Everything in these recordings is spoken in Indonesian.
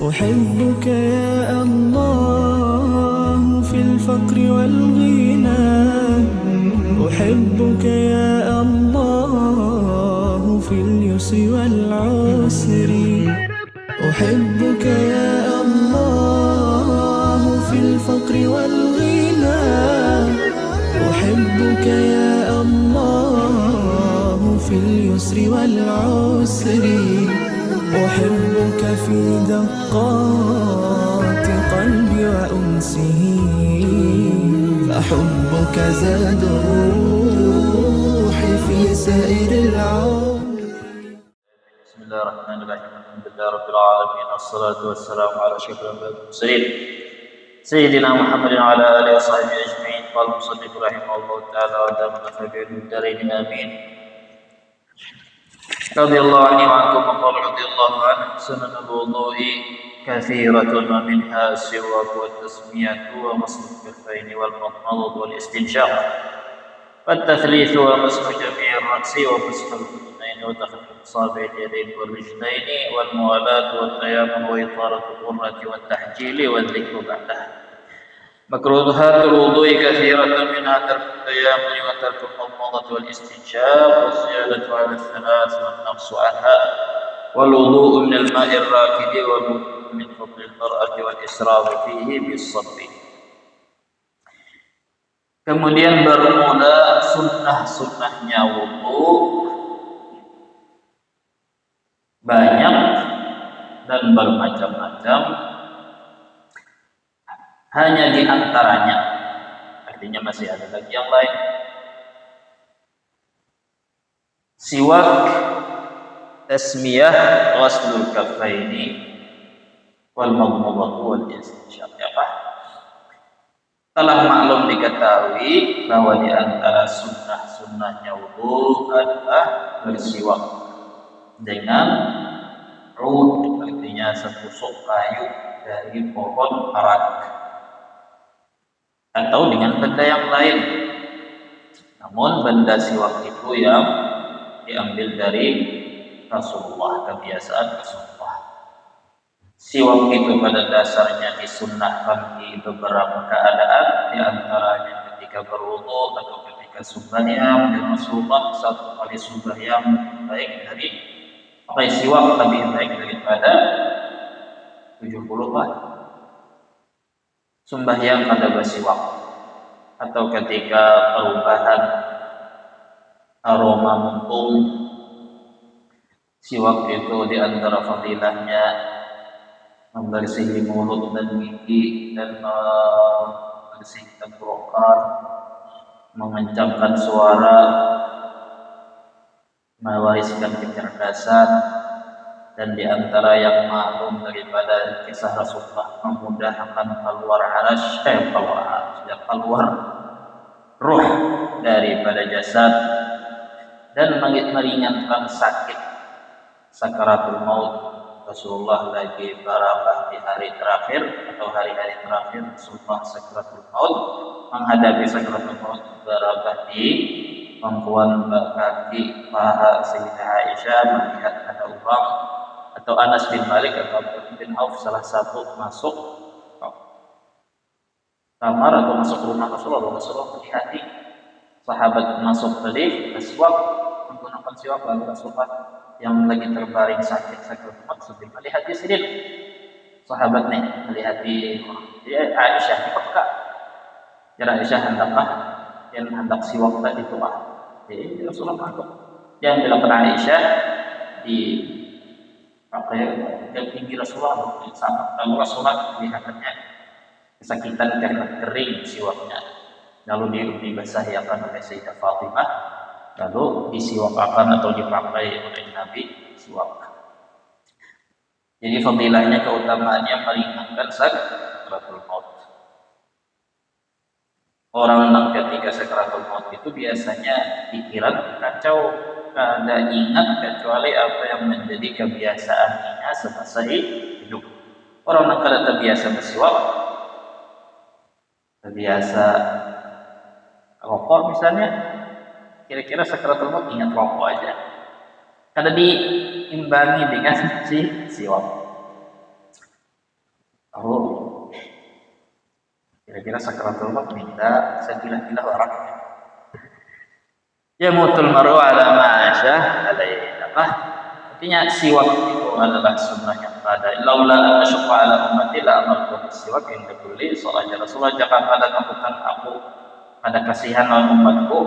أحبك يا الله في الفقر والغنى، أحبك يا الله في اليسر والعسر، أحبك يا الله في الفقر والغنى، أحبك يا الله في اليسر والعسر، أحبك في دقات قلبي وأنسه، فحبك زاد الروح في سائر العمر. بسم الله الرحمن الرحيم. الحمد لله رب العالمين، والصلاة والسلام على أشرف الأنبياء والمرسلين سيدنا محمد وعلى آله وصحبه أجمعين. قال المصنف رحمه الله تعالى ودام في الدارين آمين. رضي الله عنه وعنكم. وقال رضي الله عنه: سنن الوضوء كثيرة ومنها السواك والتسمية ومسح الكفين والمضمضة والاستنشاق والتثليث ومسح جميع الرأس ومسح الأذنين وتخليل أصابع اليدين والرجلين والموالاة والتيامن وإطالة الغرة والتحجيل والذكر بعده. مكروهات الوضوء كثيرة، منها ترك التيامن وترك المضمضة والاستنشاق والزيادة على الثلاث والنقص عنها، والوضوء من الماء الراكد، والوضوء من فضل المرأة والإسراف فيه بالصب. Kemudian bermula sunnah-sunnahnya wudu banyak dan bermacam-macam. Hanya di antaranya, artinya masih ada lagi yang lain. Siwak, tasmiyah, ghaslul kaffaini, wal madmadatu wal istinsyaq. Telah maklum diketahui bahwa di antara sunnah-sunnahnya wudu adalah bersiwak dengan ud, artinya setusuk kayu dari pohon arak, atau dengan benda yang lain. Namun benda siwak itu yang diambil dari Rasulullah, kebiasaan Rasulullah. Siwak itu pada dasarnya disunnahkan di beberapa keadaan, di antaranya ketika berwudu atau ketika sembahyang. Dan Rasulullah satu kali sembahyang baik dari pakai siwak lebih baik daripada 70 sembahyang ada bersiwak. Atau ketika perubahan aroma mumpung, siwak itu di antara fadilahnya membersihi mulut dan gigi dan membersihkan tenggorokan, mengencangkan suara, mewariskan kecerdasan, dan di antara yang maklum daripada kisah Rasulullah memudahkan keluar ruh daripada jasad dan meringankan sakit sakaratul maut. Rasulullah lagi barabah di hari terakhir atau hari-hari terakhir Rasulullah sakaratul maut, menghadapi sakaratul maut, barabah di pangkuan kaki paha Sayyidah Aisyah, melihat ada orang atau Anas bin Malik atau bin Auf salah satu masuk kamar atau masuk rumah Rasulullah melihat sahabat masuk tadi bersiwak, menggunakan siwak, lalu Rasulullah yang lagi terbaring sakit maksudnya melihat di sini sahabat nih, melihat di Aisyah di peka. Jadi Aisyah hendak siwak tadi itu jadi Rasulullah masuk. Yang dilakukan Aisyah di pakai yang tinggi Rasulullah sama. Lalu Rasulullah lihatnya kesakitan karena kering siwaknya. Lalu dibasahi oleh Sayyidah Fatimah, lalu disiwakakan atau dipakai oleh Nabi siwak. Jadi fadilahnya, keutamaannya meringankan sakaratul maut. Orang ketika sakaratul maut itu biasanya pikiran kacau, kada ingat kecuali apa yang menjadi kebiasaannya semasa hidup. Orang yang kada terbiasa bersiwak, terbiasa rokok misalnya, kira-kira sakaratul maut ingat rokok aja. Kada diimbangi dengan siwak. Oh, kira-kira sakaratul maut minta segilah-gilah orang. Ya mutul maru ala ma'asyah alaihi apa? Artinya siwak itu adalah sunnah yang ada. Laula asyqa ala ummati la amartu siwak inda kulli salat. Rasulullah jangan pada takutan aku pada kasihan lawan umatku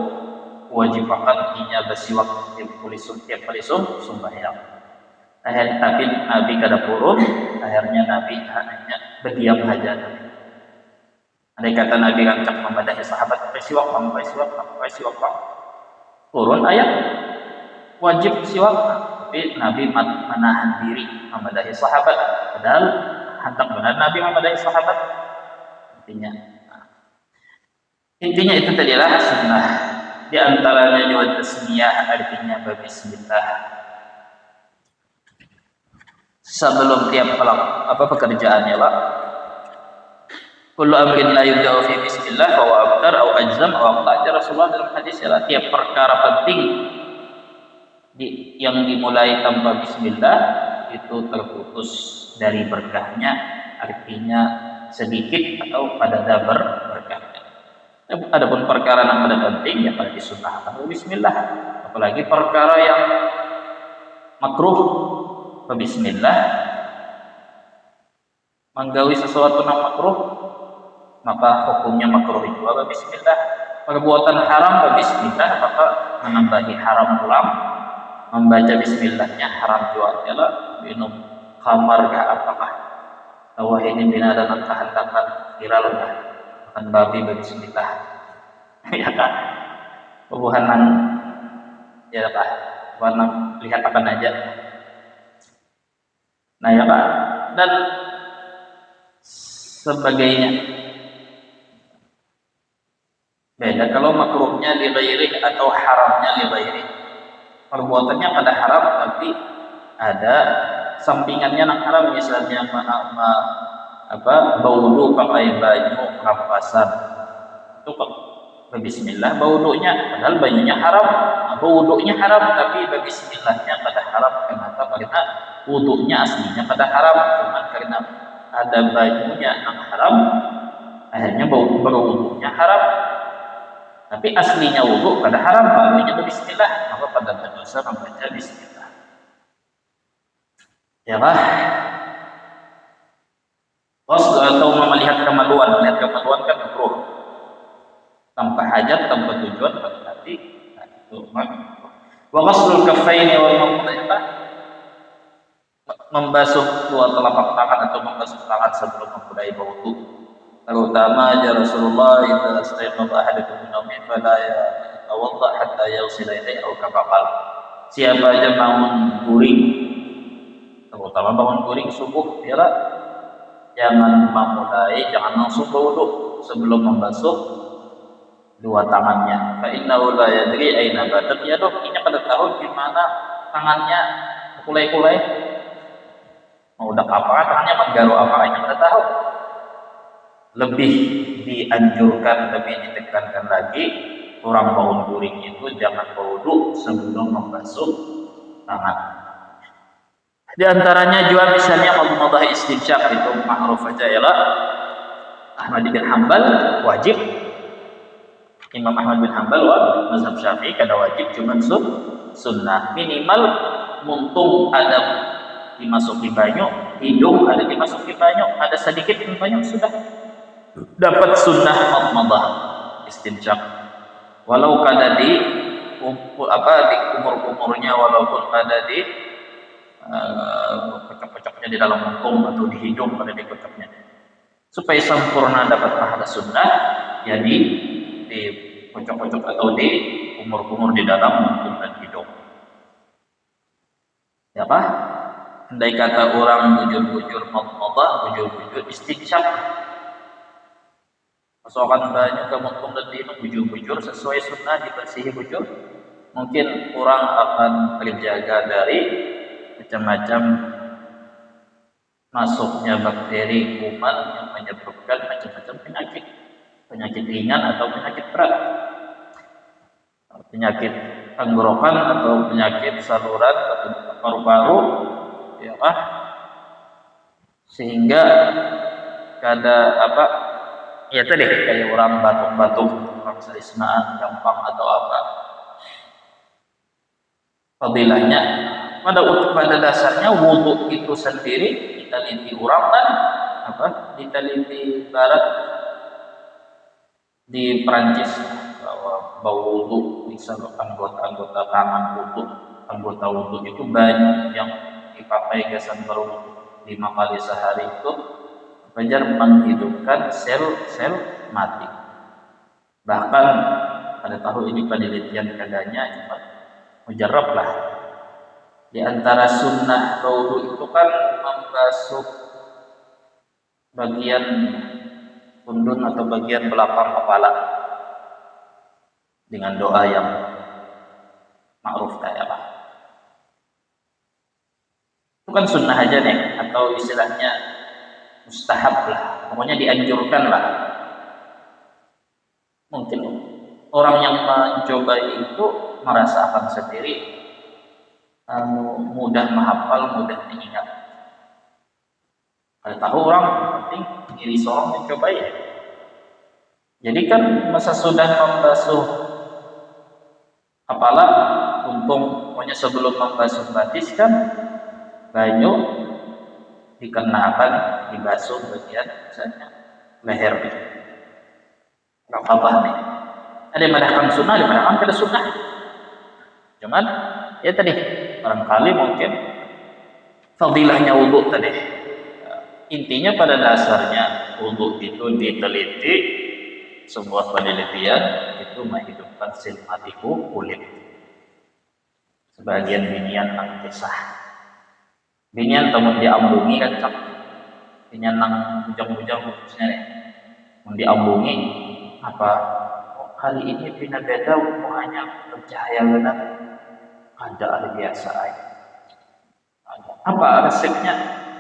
wajibakan inya bersiwak tiap kali sembahyang. Tapi Nabi kada purun, akhirnya Nabi hanya berdiam saja. Andai kata Nabi rancak memadahi sahabat, siwak, turun ayat wajib siwak, tapi Nabi menahan diri memadahi sahabat. Padahal hendak benar Nabi memadahi sahabat. Intinya itu tadilah sunnah. Di antaranya juga tasmiyah, artinya berbismillah sebelum tiap pekerjaannya lah. Kullu amrin la yubda'u fi bismillah fa huwa abtar au ajzam au aqta. Rasulullah dalam hadis adalah tiap perkara penting yang dimulai tanpa bismillah itu terputus dari berkahnya, artinya sedikit atau pada berkahnya. Adapun perkara yang pada penting ya pada disunnahkan bismillah, apalagi perkara yang makruh bismillah, menggawi sesuatu yang makruh maka hukumnya makruh itu bismillah. Perbuatan haram bismillah maka menambahi haram ulang. Membaca bismillahnya haram juga adalah minum khamar kah apakah awah ini bina dan tahan-tahan viral kah makan babi bismillah ya kan pebuhanan ya pak warna lihat akan aja. Nah ya pak dan sebagainya. Beda kalau makruhnya li ghairi atau haramnya li ghairi. Perbuatannya pada haram tapi ada sampingannya yang haram, misalnya baulu pakai baju rampasan. Itu kok bismillah baulunya padahal bajunya haram. Baulunya haram tapi bismillahnya pada haram. Kenapa? Karena wudunya aslinya pada haram, cuma karena ada bajunya yang haram akhirnya berwudunya haram. Tapi aslinya wudu pada haram, barunya bismillah, maka pada berdosa membaca bismillah. Ya lah. Atau melihat kemaluan kan makruh. Tanpa hajat, tanpa tujuan, berarti itu makruh. Wa ghaslul kaffaini wal mudhibah, membasuh dua telapak tangan atau membasuh tangan sebelum memulai wudu. Terutama ya Rasulullah idza istayqadha ahadukum min nawmihi fala yatawadda hatta yaghsila yadayhi aw kama qala. Siapa aja bangun guring, terutama bangun guring subuh, biarlah jangan langsung berwudu sebelum membasuh dua tangannya. Fa innahu la yadri aina batat yaduh, ini kada tahu di mana tangannya kulai-kulai. Mau udah apa tangannya menggaru apa ini kada tahu. Lebih dianjurkan, lebih ditekankan lagi orang bangun guring itu jangan berwudu sebelum membasuh tangan. Di antaranya juga misalnya madmadah istinsyaq itu ma'ruf aja ya lah. Ahmad bin Hanbal wajib. Imam Ahmad bin Hanbal mazhab Syafi'i kada wajib, cuma sunnah. Minimal muntung ada dimasuki banyu, hidung ada dimasuki banyu, ada sedikit banyu sudah dapat sunnah madmadah istinsyaq. Walau kada di kumur-kumurnya, walaupun ada di kocok-kocoknya di dalam muntung atau di hidung pada dikocoknya, supaya sempurna dapat pahala sunnah, jadi di kocok-kocok atau di kumur-kumur di dalam muntung dan hidung. Ya apa? Andai kata orang bujur-bujur madmadah, bujur-bujur istinsyaq, masukkan banyak ke muntung dan hidung bujur-bujur sesuai sunnah, dibersihi bujur, mungkin orang akan terjaga dari macam-macam masuknya bakteri kuman yang menyebabkan macam-macam penyakit ringan atau penyakit berat, penyakit tenggorokan atau penyakit saluran atau paru-paru, ya sehingga kada apa ya tadi kayak orang batuk-batuk, orang selismaan gampang atau apa. Fadilahnya pada dasarnya wudhu itu sendiri diteliti orang kan apa diteliti barat di Perancis bahwa bau wudhu bisa anggota tangan wudhu anggota wudhu itu banyak yang dipakai gasan berwudhu 5 kali sehari itu benar menghidupkan sel-sel mati. Bahkan pada tahun ini penelitian kadanya cuma mujarab lah. Di antara sunnah wudhu itu kan membasuh bagian pundun atau bagian belakang kepala dengan doa yang ma'ruf kayak apa. Itu kan sunnah aja nih, atau istilahnya mustahab lah, pokoknya dianjurkan lah. Mungkin orang yang mencoba itu merasa akan sendiri mudah menghafal, mudah diingat. Kalau tahu orang penting diri seorang mencoba ya. Jadi kan masa sudah membasuh kepala, untung pokoknya sebelum membasuh batis kan banyu dikenakan dibasuh bagian misalnya leher nih. Raqabah nih. Ada yang mendahkan sunnah, ada yang mendahkan kada sunnah. Cuman ya tadi barangkali mungkin fadilahnya wudhu tadi. Intinya pada dasarnya wudhu itu diteliti, sebuah penelitian itu menghidupkan sel mati kulit. Sebagian binian nang kisah. Binian temun diambungi kan cak. Binian nang bujang-bujang khususnya nih. Mun diambungi apa? Oh, hari ini pina beda hanya bercahaya benar. Ada hal biasa aja. Apa resepnya?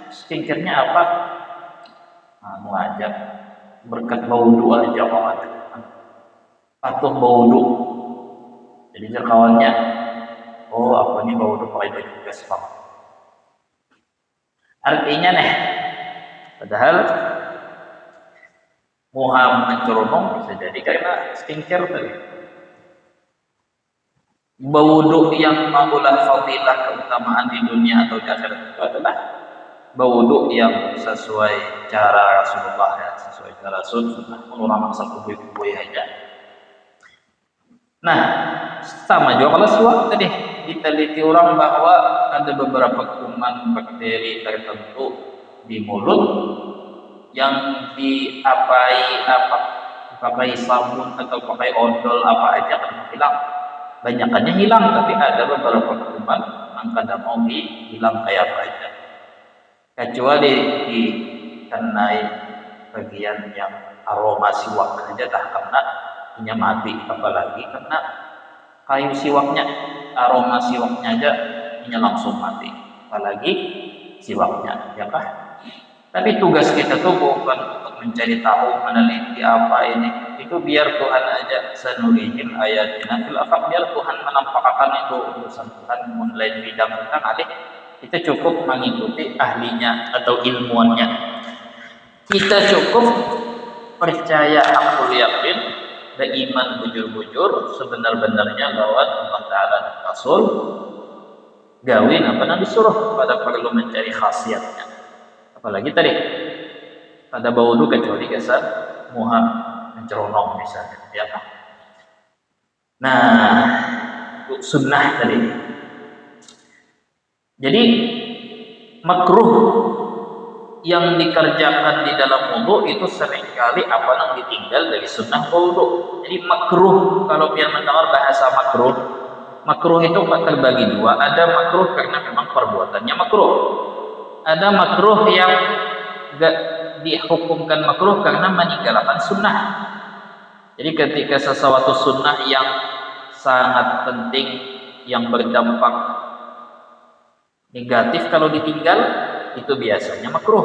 Skincare-nya apa? Anu aja berkat baudu aja kawan. Patuh baudu. Jadi kawannya, oh apa nih baudu pakai baju gaspang. Artinya nih, padahal muham menceromong bisa jadi karena skincare tadi. Baudu yang mengulah fadilah keutamaan di dunia atau di akhirat itu adalah baudu yang sesuai cara Rasulullah ya, sesuai cara sunnah ulama asal kubui aja. Nah, sama juga kalau siwak tadi diteliti orang bahwa ada beberapa kuman bakteri tertentu di mulut yang pakai sabun atau pakai odol apa aja kan hilang. Banyakannya hilang, tapi ada beberapa kuman yang kadang mau hilang kayak apa aja. Kecuali dikenai bagian yang aroma siwak saja dah karena punya mati, apalagi karena kayu siwaknya, aroma siwaknya aja punya langsung mati, apalagi siwaknya, ya kah? Tapi tugas kita tuh bukan untuk mencari tahu, meneliti apa ini, itu biar Tuhan aja sanurihim ayatina fil afaq, biar Tuhan menampakkan itu urusan Tuhan mulai bidang tentang alih. Kita cukup mengikuti ahlinya atau ilmuannya. Kita cukup percaya hakul yakin dan iman bujur-bujur sebenar-benarnya bahwa Allah Ta'ala dan Rasul gawin apa yang disuruh pada perlu mencari khasiatnya. Apalagi tadi pada baudu kecuali kesan muha menceronong misalnya, ya kan? Nah, sunnah tadi. Jadi makruh yang dikerjakan di dalam wudu itu seringkali apa yang ditinggal dari sunnah wudu. Jadi makruh, kalau biar mendengar bahasa makruh, makruh itu terbagi dua. Ada makruh karena memang perbuatannya makruh. Ada makruh yang gak dihukumkan makruh karena meninggalkan sunnah. Jadi ketika sesuatu sunnah yang sangat penting yang berdampak negatif kalau ditinggal itu biasanya makruh.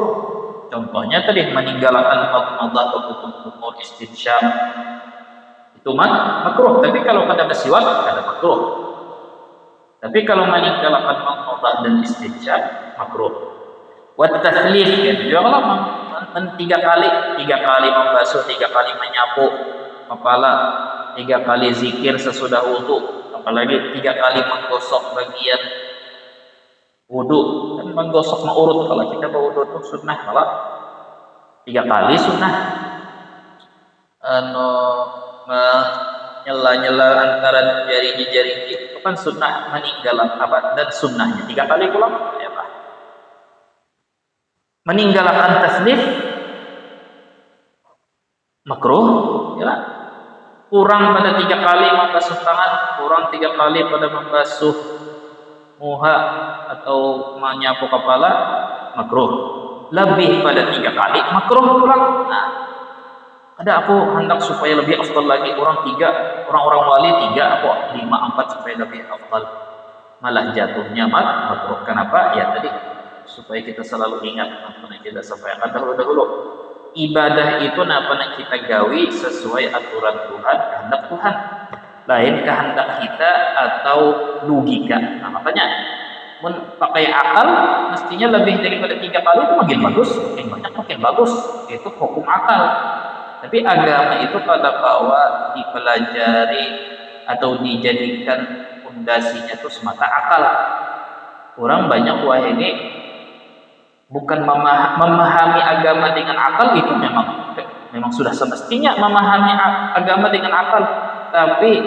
Contohnya tadi meninggalkan madmadah atau umur istinsyaq itu makruh. Tapi kalau kada bersiwak kada makruh. Tapi kalau meninggalkan madmadah dan istinsyaq makruh. Wat taslif gitu juga kalau tiga kali membasuh, 3 kali menyapu kepala, 3 kali zikir sesudah wudhu, apalagi 3 kali menggosok bagian wudhu. Dan menggosok mengurut, kalau kita berwudhu itu sunnah, kalau 3 kali sunnah. Nyela-nyela antara jari-jari itu kan sunnah, meninggal apa dan sunnahnya 3 kali pulang ya Pak. Meninggalkan tasnif makruh ya. Kurang pada 3 kali membasuh tangan, kurang 3 kali pada membasuh muha atau menyapu kepala, makruh. Lebih pada 3 kali makruh pulang. Nah, ada aku hendak supaya lebih afdal lagi, orang-orang wali 3, aku 5, 4 supaya lebih afdal, malah jatuhnya makruh. Kenapa? Ya tadi, supaya kita selalu ingat apa yang kita sampaikan dahulu. Ibadah itu apa yang kita gawi sesuai aturan Tuhan, kehendak Tuhan, lain kehendak kita atau logika. Nah, makanya pakai akal mestinya lebih daripada 3 kali itu makin bagus, makin banyak makin bagus. Itu hukum akal. Tapi agama itu pada bahwa dipelajari atau dijadikan fondasinya itu semata akal. Orang banyak wah ini bukan memahami agama dengan akal, itu memang sudah semestinya memahami agama dengan akal, tapi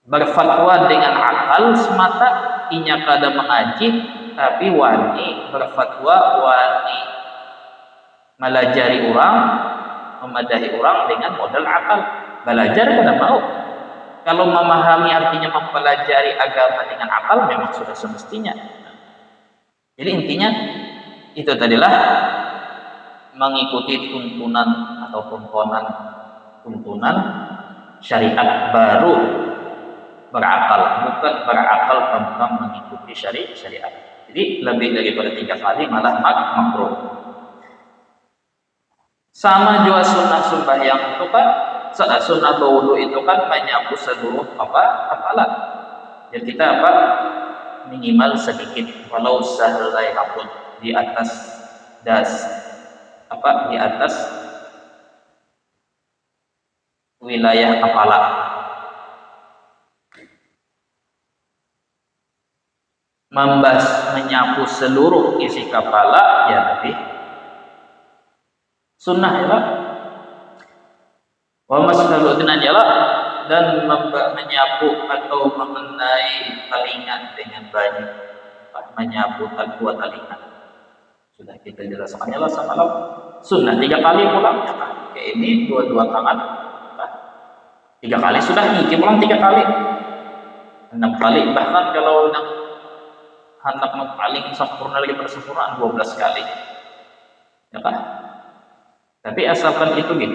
berfatwa dengan akal semata, inya kada mengaji, tapi wani berfatwa, wani melajari orang, memadahi orang dengan modal akal. Belajar kada mau. Kalau memahami artinya mempelajari agama dengan akal, memang sudah semestinya. Jadi intinya itu tadilah mengikuti tuntunan atau tuntunan syariat baru berakal, bukan berakal tanpa mengikuti syariat. Jadi lebih daripada 3 kali malah makruh. Sama juga sunnah sembahyang itu kan, sunnah berwudu itu kan menyapu seluruh kepala. Jadi kita minimal sedikit, walau sehelai rambut di atas di atas wilayah kepala. Menyapu seluruh isi kepala ya lebih sunnah ya Pak. Wa masdaruddin ajalah, dan menyapu atau mengenai telinga dengan banyak, menyapu kedua telinga. Sudah kita jelaskan ya semalam. Sunnah 3 kali pulang ya Pak. Kayak ini 2 tangan. 3 kali sudah, ini pulang 3 kali. 6 kali, bahkan kalau hendak paling sempurna lagi persempurnaan 12 kali. Ya Pak. Tapi asalkan itu gitu.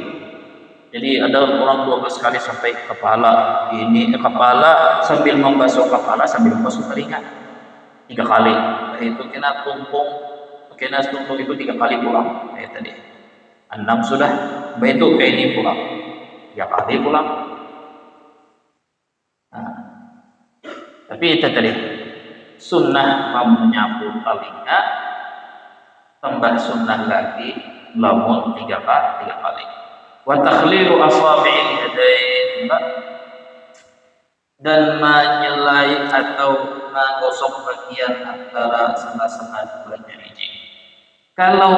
Jadi ada orang 12 kali sampai kepala, kepala sambil membasuh kepala sambil membasuh telinga. 3 kali. Itu kena tumpung itu 3 kali pulang. Kayak tadi. 6 sudah. Begitu kayak ini pulang. 3 kali pulang. Nah. Tapi itu tadi. Sunnah menyapu telinga, tambah sunnah lagi lamun 3 kali. Wa takhlilu asabi'il yadain, dan menyelai atau menggosok bagian antara sengat-sengat bulan jari. Kalau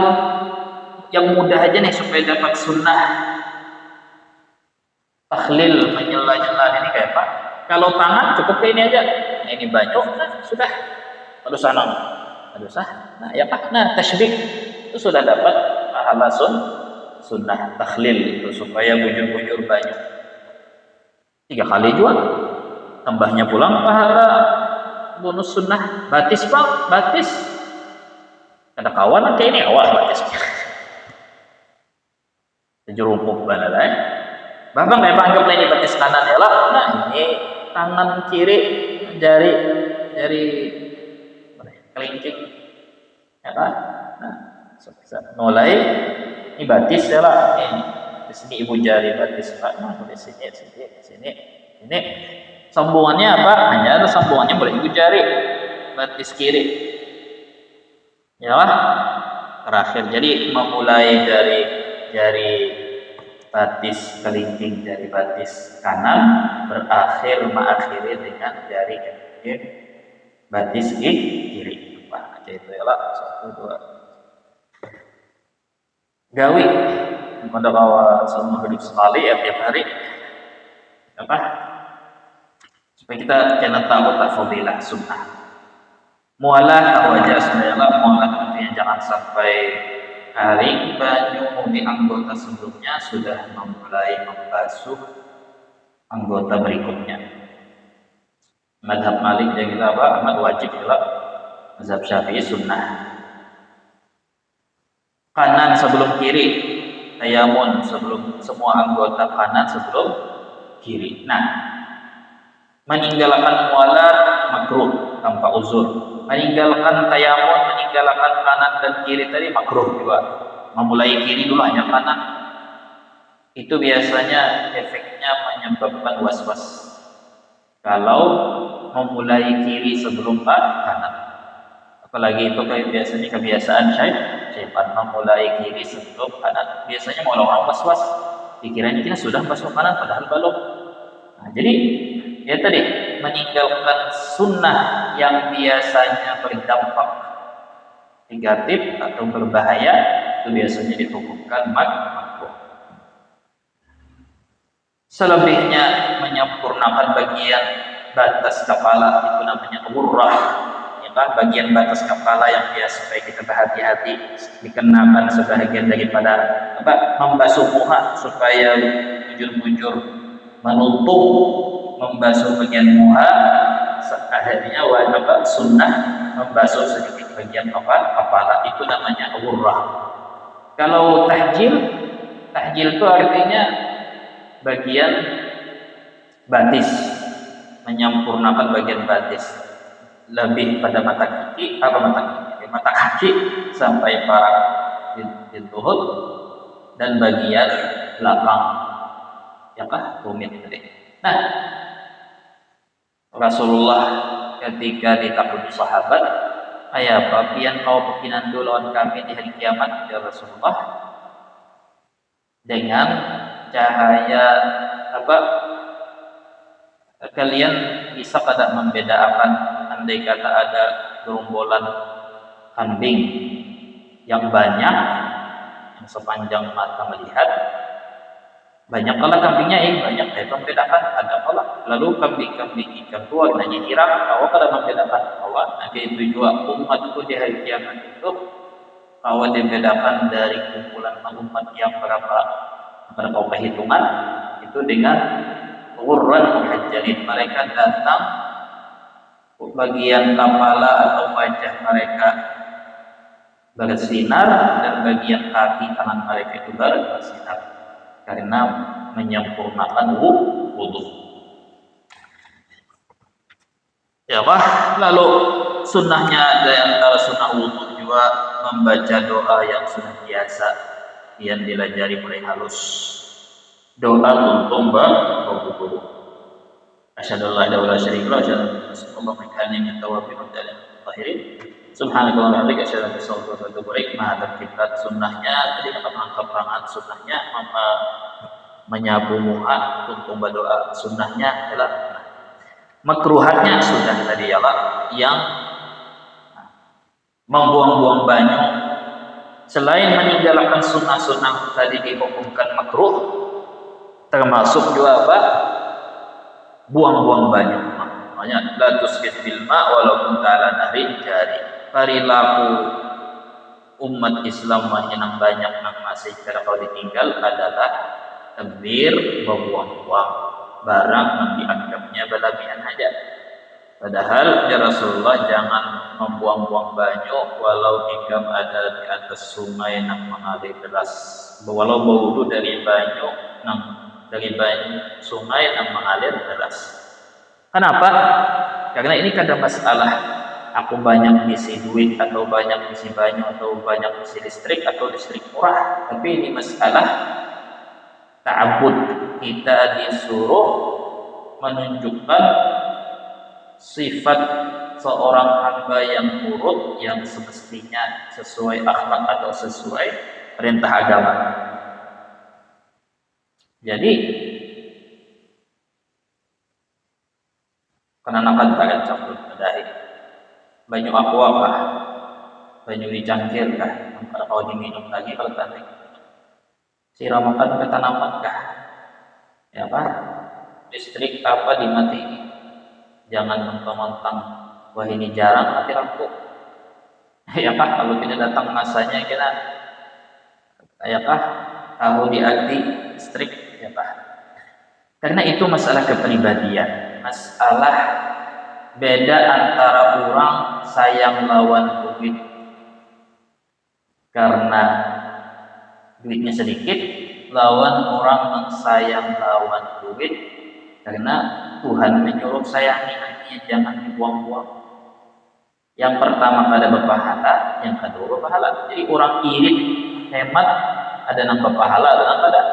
yang mudah aja nih supaya dapat sunnah takhlil, menyela-nyela ini kayak apa? Kalau tangan cukup kayak ini aja. Nah, ini banyak, nah, sudah. Harus sana. Nah, ya Pak. Nah, tasybih itu sudah dapat pahala sunnah takhlil itu supaya bujur-bujur banyak. 3 kali juga. Tambahnya pulang pahala bonus sunnah batis Pak, batis. Ada kawan kayak ini awal batisnya. Jerumpuk banget ya. Bahkan kayak anggap ini batis kanan ya lah. Nah, ini tangan kiri jari kelingking ya kan. Nah, mulai ini batis ya lah, ini di sini ibu jari batis kanan, di sini, sini. Sambungannya apa? Hanya ada sambungannya pada ibu jari batis kiri. Ya, terakhir. Jadi memulai dari jari batis kelingking jari batis kanan mengakhiri dengan jari kelingking batis kiri. Nah, itu ya lah. 1, 2. Gawi pada kawan semua hidup sekali ya tiap hari apa supaya kita jangan tahu tak fadilah sunnah mualah tawaja sebenarnya mualah artinya jangan sampai kering banyu di anggota sebelumnya sudah memulai membasuh anggota berikutnya. Mazhab Malik yang kita apa amat wajib ya mazhab Syafi'i sunnah kanan sebelum kiri, tayamun sebelum semua anggota kanan sebelum kiri. Nah, meninggalkan mualat makruh tanpa uzur. Meninggalkan tayamun, meninggalkan kanan dan kiri tadi makruh juga. Memulai kiri dulu hanya kanan. Itu biasanya efeknya menyebabkan was-was. Kalau memulai kiri sebelum kanan. Apalagi itu kayak biasanya kebiasaan syaitan memulai kiri sebelum kanan. Biasanya mau orang was-was, pikirannya kita sudah masuk kanan padahal belum. Nah, jadi ya tadi meninggalkan sunnah yang biasanya berdampak negatif atau berbahaya itu biasanya dihukumkan makruh. Selebihnya menyempurnakan bagian batas kepala itu namanya ghurrah. Bagian batas kepala yang biasa supaya kita berhati-hati dikenakan sebagian daripada membasuh muka supaya bujur-bujur menutup membasuh bagian muka akhirnya wajib sunnah membasuh sedikit bagian kepala itu namanya ghurrah. Kalau tahjil itu artinya bagian batis, menyempurnakan bagian batis lebih pada mata kaki sampai parak di tuhut dan bagian belakang tumit tadi. Nah, Rasulullah ketika ditakut sahabat, apa pian kau pekinan duluan kami di hari kiamat ya Rasulullah dengan cahaya kalian bisa pada membedakan andai kata ada gerombolan kambing yang banyak yang sepanjang mata melihat banyak kalau kambingnya banyak membedakan ada Allah lalu kambing ikan tua warnanya hirang kau pada membedakan Allah nanti itu juga umatku di hari kiamat itu kau membedakan dari kumpulan umat yang berapa perhitungan itu dengan ghurran muhajjalin mereka datang bagian kepala atau wajah mereka bersinar dan bagian kaki tangan mereka itu bersinar karena menyempurnakan wudu. Ya lalu sunnahnya ada yang antara sunnah wudu juga membaca doa yang sudah biasa yang dilajari mulai halus doa untuk berwudu. Asyhadu an la ilaha illallah wa asyhadu anna Muhammadan rasulullah tawafin dan tahirin. Subhanallah wa bihamdihi asyhadu an la ilaha illallah wa atubu ilaik. Mahadab kiblat sunnahnya tadi kata mengangkat tangan sunnahnya menyapu muka untuk berdoa sunnahnya adalah makruhatnya sudah tadi yang membuang-buang banyu selain meninggalkan sunnah-sunnah tadi dihukumkan makruh termasuk juga buang-buang banyu. Makanya la tusqit bil ma walaupun ta'ala nahrin jari. Perilaku umat Islam yang banyak yang masih kalau ditinggal adalah tebir membuang-buang barang yang dianggapnya berlebihan aja. Padahal ya Rasulullah jangan membuang-buang banyu walau hingga ada di atas sungai yang mengalir deras. Walau bau dari banyu sungai yang mengalir deras. Kenapa? Karena ini ada masalah. Aku banyak isi duit atau banyak isi banyu atau banyak isi listrik atau listrik murah. Tapi ini masalah ta'abbud. Kita disuruh menunjukkan sifat seorang hamba yang nurut, yang semestinya sesuai akhlak atau sesuai perintah agama. Jadi kenanakan kalian campur dari banyu aqua kah, banyu dicangkir kah, kalau diminum lagi kalau tadi siramakan ke tanaman kah, ya Pak, listrik apa dimatiin. Jangan mentang-mentang wah ini jarang mati lampu. Ya Pak, kalau tidak datang masanya kita ya Pak, tahu diarti listrik ya Pak. Karena itu masalah kepribadian, masalah beda antara orang sayang lawan duit karena duitnya sedikit, lawan orang yang sayang lawan duit karena Tuhan menyuruh sayangi, artinya jangan dibuang-buang. Yang pertama pada berpahala, yang kedua berpahala. Jadi orang irit hemat ada nang berpahala, ada nang kada.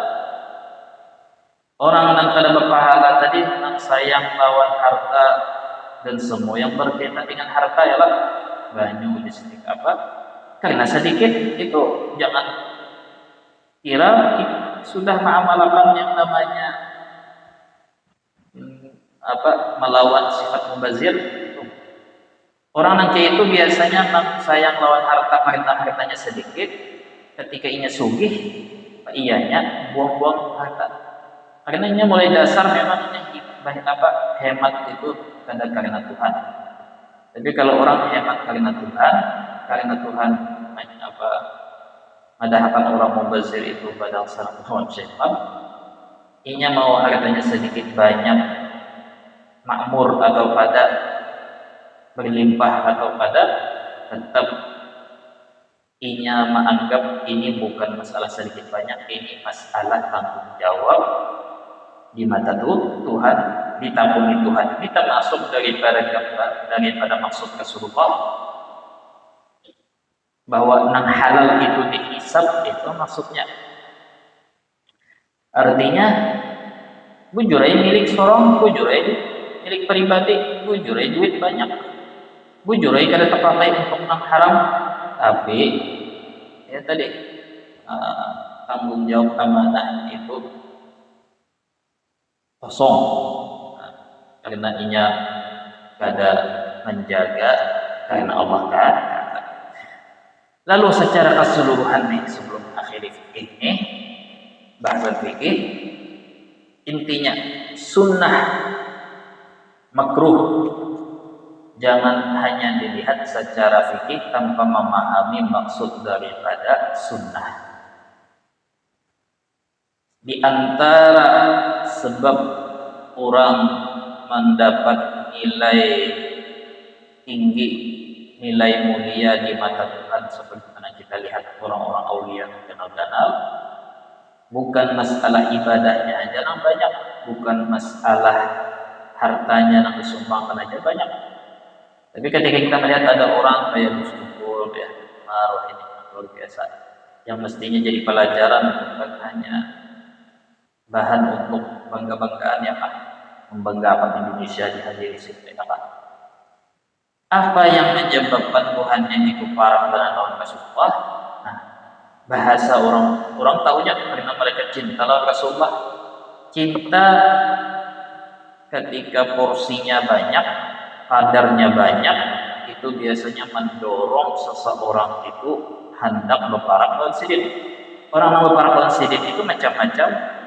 Orang nang kada berpahala tadi nang sayang lawan harta dan semua yang berkaitan dengan harta ialah banyu, listrik apa. Karena sedikit itu jangan kira sudah mengamalkan yang namanya melawan sifat mubazir. Orang nang itu biasanya nang sayang lawan harta karena hartanya sedikit, ketika inya sugih ianya buang-buang harta. Karena inya mulai dasar memang hemat itu karena Tuhan. Tapi kalau orang hemat karena Tuhan madahakan orang mubazir itu pada saat syaitan, inya mau hartanya sedikit banyak, makmur atau pada berlimpah atau pada, tetap inya menganggap ini bukan masalah sedikit banyak, ini masalah tanggung jawab di mata Tuhan, ditanggungi Tuhan. Ini termasuk daripada maksud Rasulullah bahwa nang halal itu dihisab, itu maksudnya artinya bujurai milik sorong, bujurai milik pribadi, bujurai duit banyak, bujurai kada terpakai untuk nang haram, tapi ya tadi tanggung jawab amanah itu kosong karena inya kada menjaga karena Allah kan. Lalu secara keseluruhan nih sebelum akhiri fikih nih, bahasan fikih intinya sunnah makruh jangan hanya dilihat secara fikih tanpa memahami maksud daripada sunnah. Di antara sebab orang mendapat nilai tinggi, nilai mulia di mata Tuhan seperti mana kita lihat orang-orang aulia kenal-kenal, bukan masalah ibadahnya aja yang banyak, bukan masalah hartanya yang disumbangkan aja banyak. Tapi ketika kita melihat ada orang kayak Gus Dur ya, marwah ini luar biasa, yang mestinya jadi pelajaran bukan hanya bahan untuk bangga-banggaan ya Pak, membanggakan Indonesia dihadiri sini apa? Apa yang menyebabkan Tuhannya itu parah dan lawan Rasulullah? Nah, bahasa orang tahunya karena mereka cinta lawan Rasulullah. Cinta ketika porsinya banyak, kadarnya banyak, itu biasanya mendorong seseorang itu hendak berparak lawan sidin. Orang yang berparak lawan sidin itu macam-macam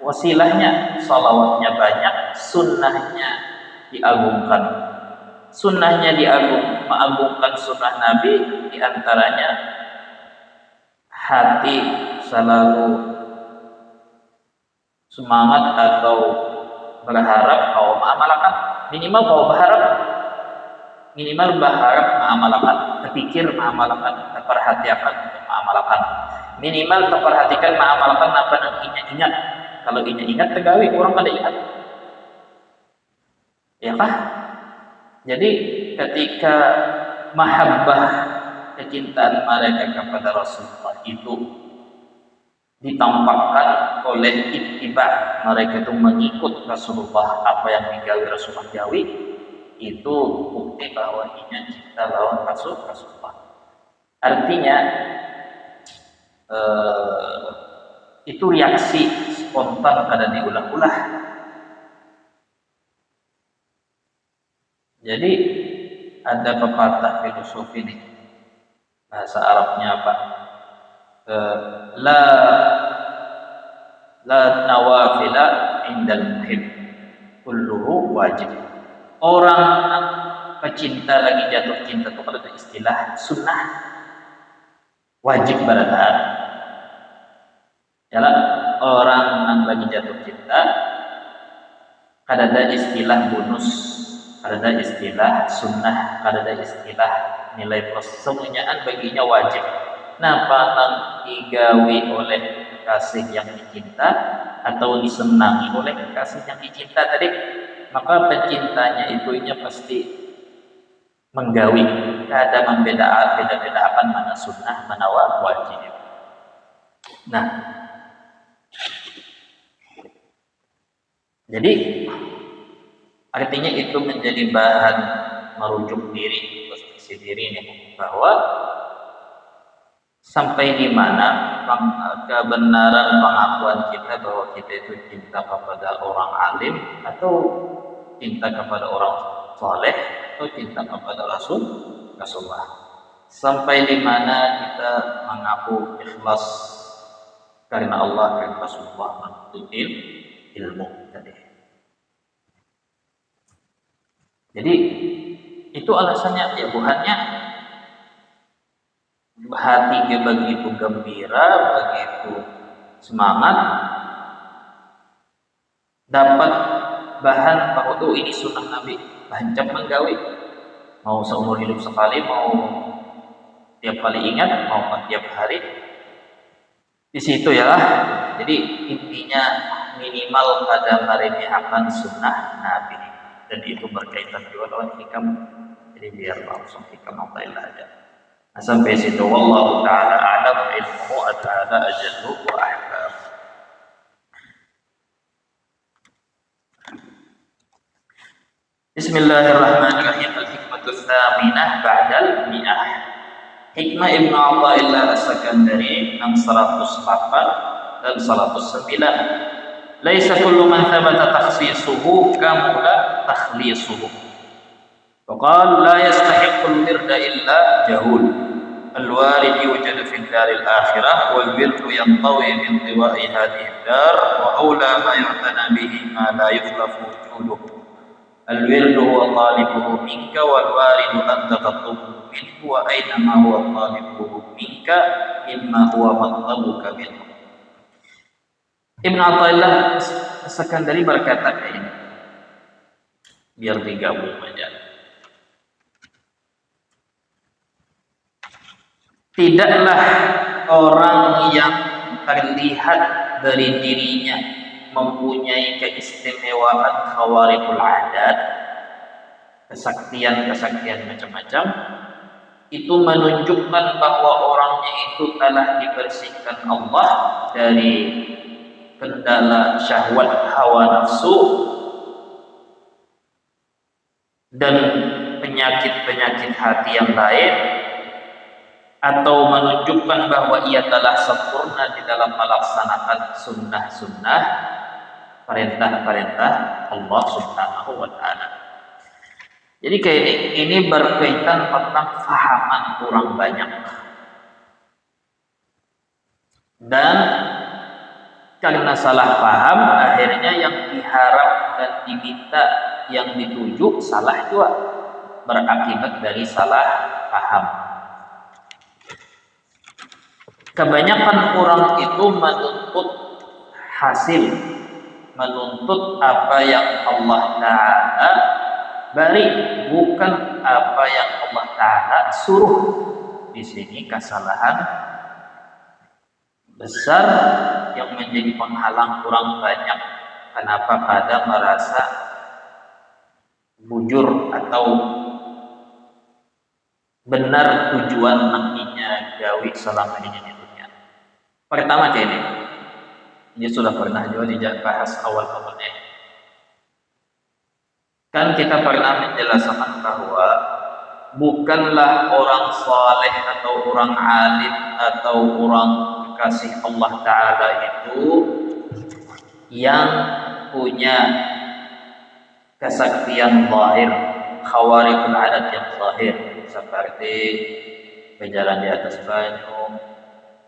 wasilahnya, salawatnya banyak, sunnahnya diagungkan. Sunnahnya mengagungkan sunnah Nabi, diantaranya hati selalu semangat atau berharap kau mengamalkan, minimal berharap mengamalkan, terpikir mengamalkan, terperhatikan untuk mengamalkan, minimal terperhatikan mengamalkan apa yang ingat. Kalau ingat tegawi, orang pada ingat ya kah? Jadi ketika mahabbah kecintaan mereka kepada Rasulullah itu ditampakkan oleh ittiba, mereka itu mengikut Rasulullah, apa yang digawi Rasulullah gawi, itu bukti bahwa ini cinta lawan Rasulullah. Artinya itu reaksi spontan kada diulah-ulah. Jadi ada pepatah filosofi nih, bahasa Arabnya apa? La nawafila indal muhib kulluhu wajib. Orang pecinta lagi jatuh cinta itu kalau ada istilah sunnah wajib barataan. Yalah, orang yang lagi jatuh cinta kada ada istilah bonus, kada ada istilah sunnah, kada ada istilah nilai plus, semuanya baginya wajib. Napa nang digawi oleh kasih yang dicinta atau disenangi oleh kasih yang dicinta tadi, maka pencintanya itu pasti menggawi, kada beda-bedakan mana sunnah mana wajib. Nah, jadi artinya itu menjadi bahan merujuk diri, introspeksi diri nih, bahwa sampai di mana kebenaran pengakuan kita bahwa kita itu cinta kepada orang alim atau cinta kepada orang soleh atau cinta kepada Rasulullah. Sampai di mana kita mengaku ikhlas karena Allah dan Rasulullah menuntut ilmu tadi. Jadi itu alasannya, ya buhannya hati dia begitu gembira, begitu semangat, dapat bahan bahwa ini sunnah Nabi, bancap menggawi, mau seumur hidup sekali, mau tiap kali ingat, mau tiap hari, di situ ya lah. Jadi intinya minimal pada meremehkan sunnah Nabi, dan itu berkaitan juga dengan hikam. Jadi biar langsung hikam apa aja. Nah, sampai situ wallahu ta'ala a'lam, ilmuhu ta'ala ajallu wa ahkam. Bismillahirrahmanirrahim. Al-hikmatu tsaminah ba'dal mi'ah. Hikmah Ibnu Athaillah As-Sakandari 108 dan 109. Laisa kullu man thabata takhsisuhu kamula takhlisuhu. Faqala la yastahiqqul wirda illa jahul. الوارد يوجد في الدار الآخرة والورد ينطوي بانطواء هذه الدار وأولى ما يعتنى به ما لا يخلف وجوده. الورد هو طالبه منك والوارد أنت تطلبه منه وأينما هو طالبه منك مما هو مطلبك منه. Ibn Athaillah As-Sakandari berkata kayak ini, biar digabung aja. Tidaklah orang yang terlihat dari dirinya mempunyai keistimewaan khawariqul adat, kesaktian macam-macam, itu menunjukkan bahwa orangnya itu telah dibersihkan Allah dari kendala syahwat hawa nafsu dan penyakit-penyakit hati yang lain, atau menunjukkan bahwa ia telah sempurna di dalam melaksanakan sunnah-sunnah, perintah-perintah Allah Subhanahu wa Ta'ala. Jadi kayak ini berkaitan tentang fahaman kurang banyak, dan karena salah paham akhirnya yang diharap dan diminta yang dituju salah juga, berakibat dari salah paham. Kebanyakan orang itu menuntut hasil, menuntut apa yang Allah Ta'ala beri, bukan apa yang Allah Ta'ala suruh. Di sini kesalahan besar yang menjadi penghalang orang banyak. Kenapa pada merasa bujur atau benar tujuan nakinya gawi selama ini di dunia. Pertama ini, Ini sudah pernah juga dibahas awal-awalnya. Kan kita pernah menjelaskan bahwa bukanlah orang saleh atau orang alim atau orang kekasih Allah Ta'ala itu yang punya kesaktian zahir, khawariqul adat yang zahir, seperti berjalan di atas banyu,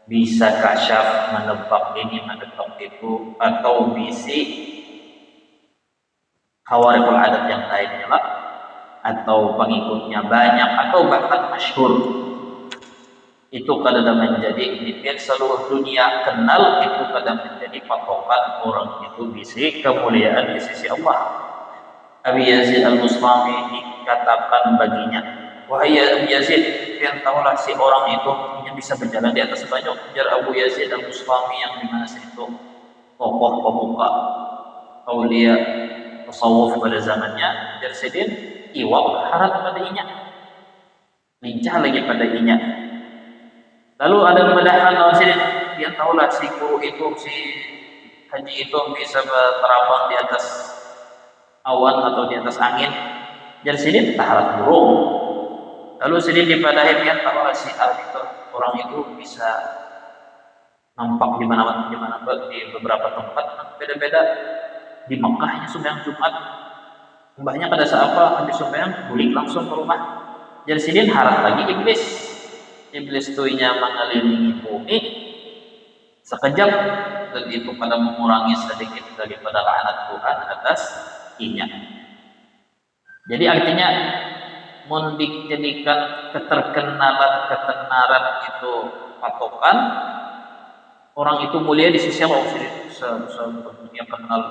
bisa kasyaf, menebak ini, menebak itu, atau bisi khawariqul adat yang lainnya lah, atau pengikutnya banyak, atau bahkan masyhur. Itu kadang menjadi impian seluruh dunia kenal, itu kadang menjadi patokan orang itu bisi kemuliaan di sisi Allah. Abi Yazid Al-Bustami dikatakan baginya, wahai Abu Yazid, yang tahulah si orang itu yang bisa berjalan di atas banyu. Jar Abu Yazid Al-Bustami yang dimana itu tokoh pemuka aulia tasawuf pada zamannya. Jar Sidin iwak harat pada inya, lincah lagi pada inya. Lalu ada memedahkan lawan Sidin, yang tahulah si guru itu, si haji itu bisa terbang di atas awan atau di atas angin. Jar Sidin taharat burung. Lalu Sidin dipadahi, yang tahu si itu orang itu bisa nampak di mana di beberapa tempat beda-beda. Di Mekahnya sembahyang Jumat, mbahnya pada saat apa habis sembahyang balik langsung ke rumah. Jar Sidin harap lagi iblis tuinya mengelilingi bumi sekejap, dan itu pada mengurangi sedikit daripada laknat Tuhan atas inya. Jadi artinya mau dijadikan ketenaran itu patokan, orang itu mulia di sisi Allah. Yang kenal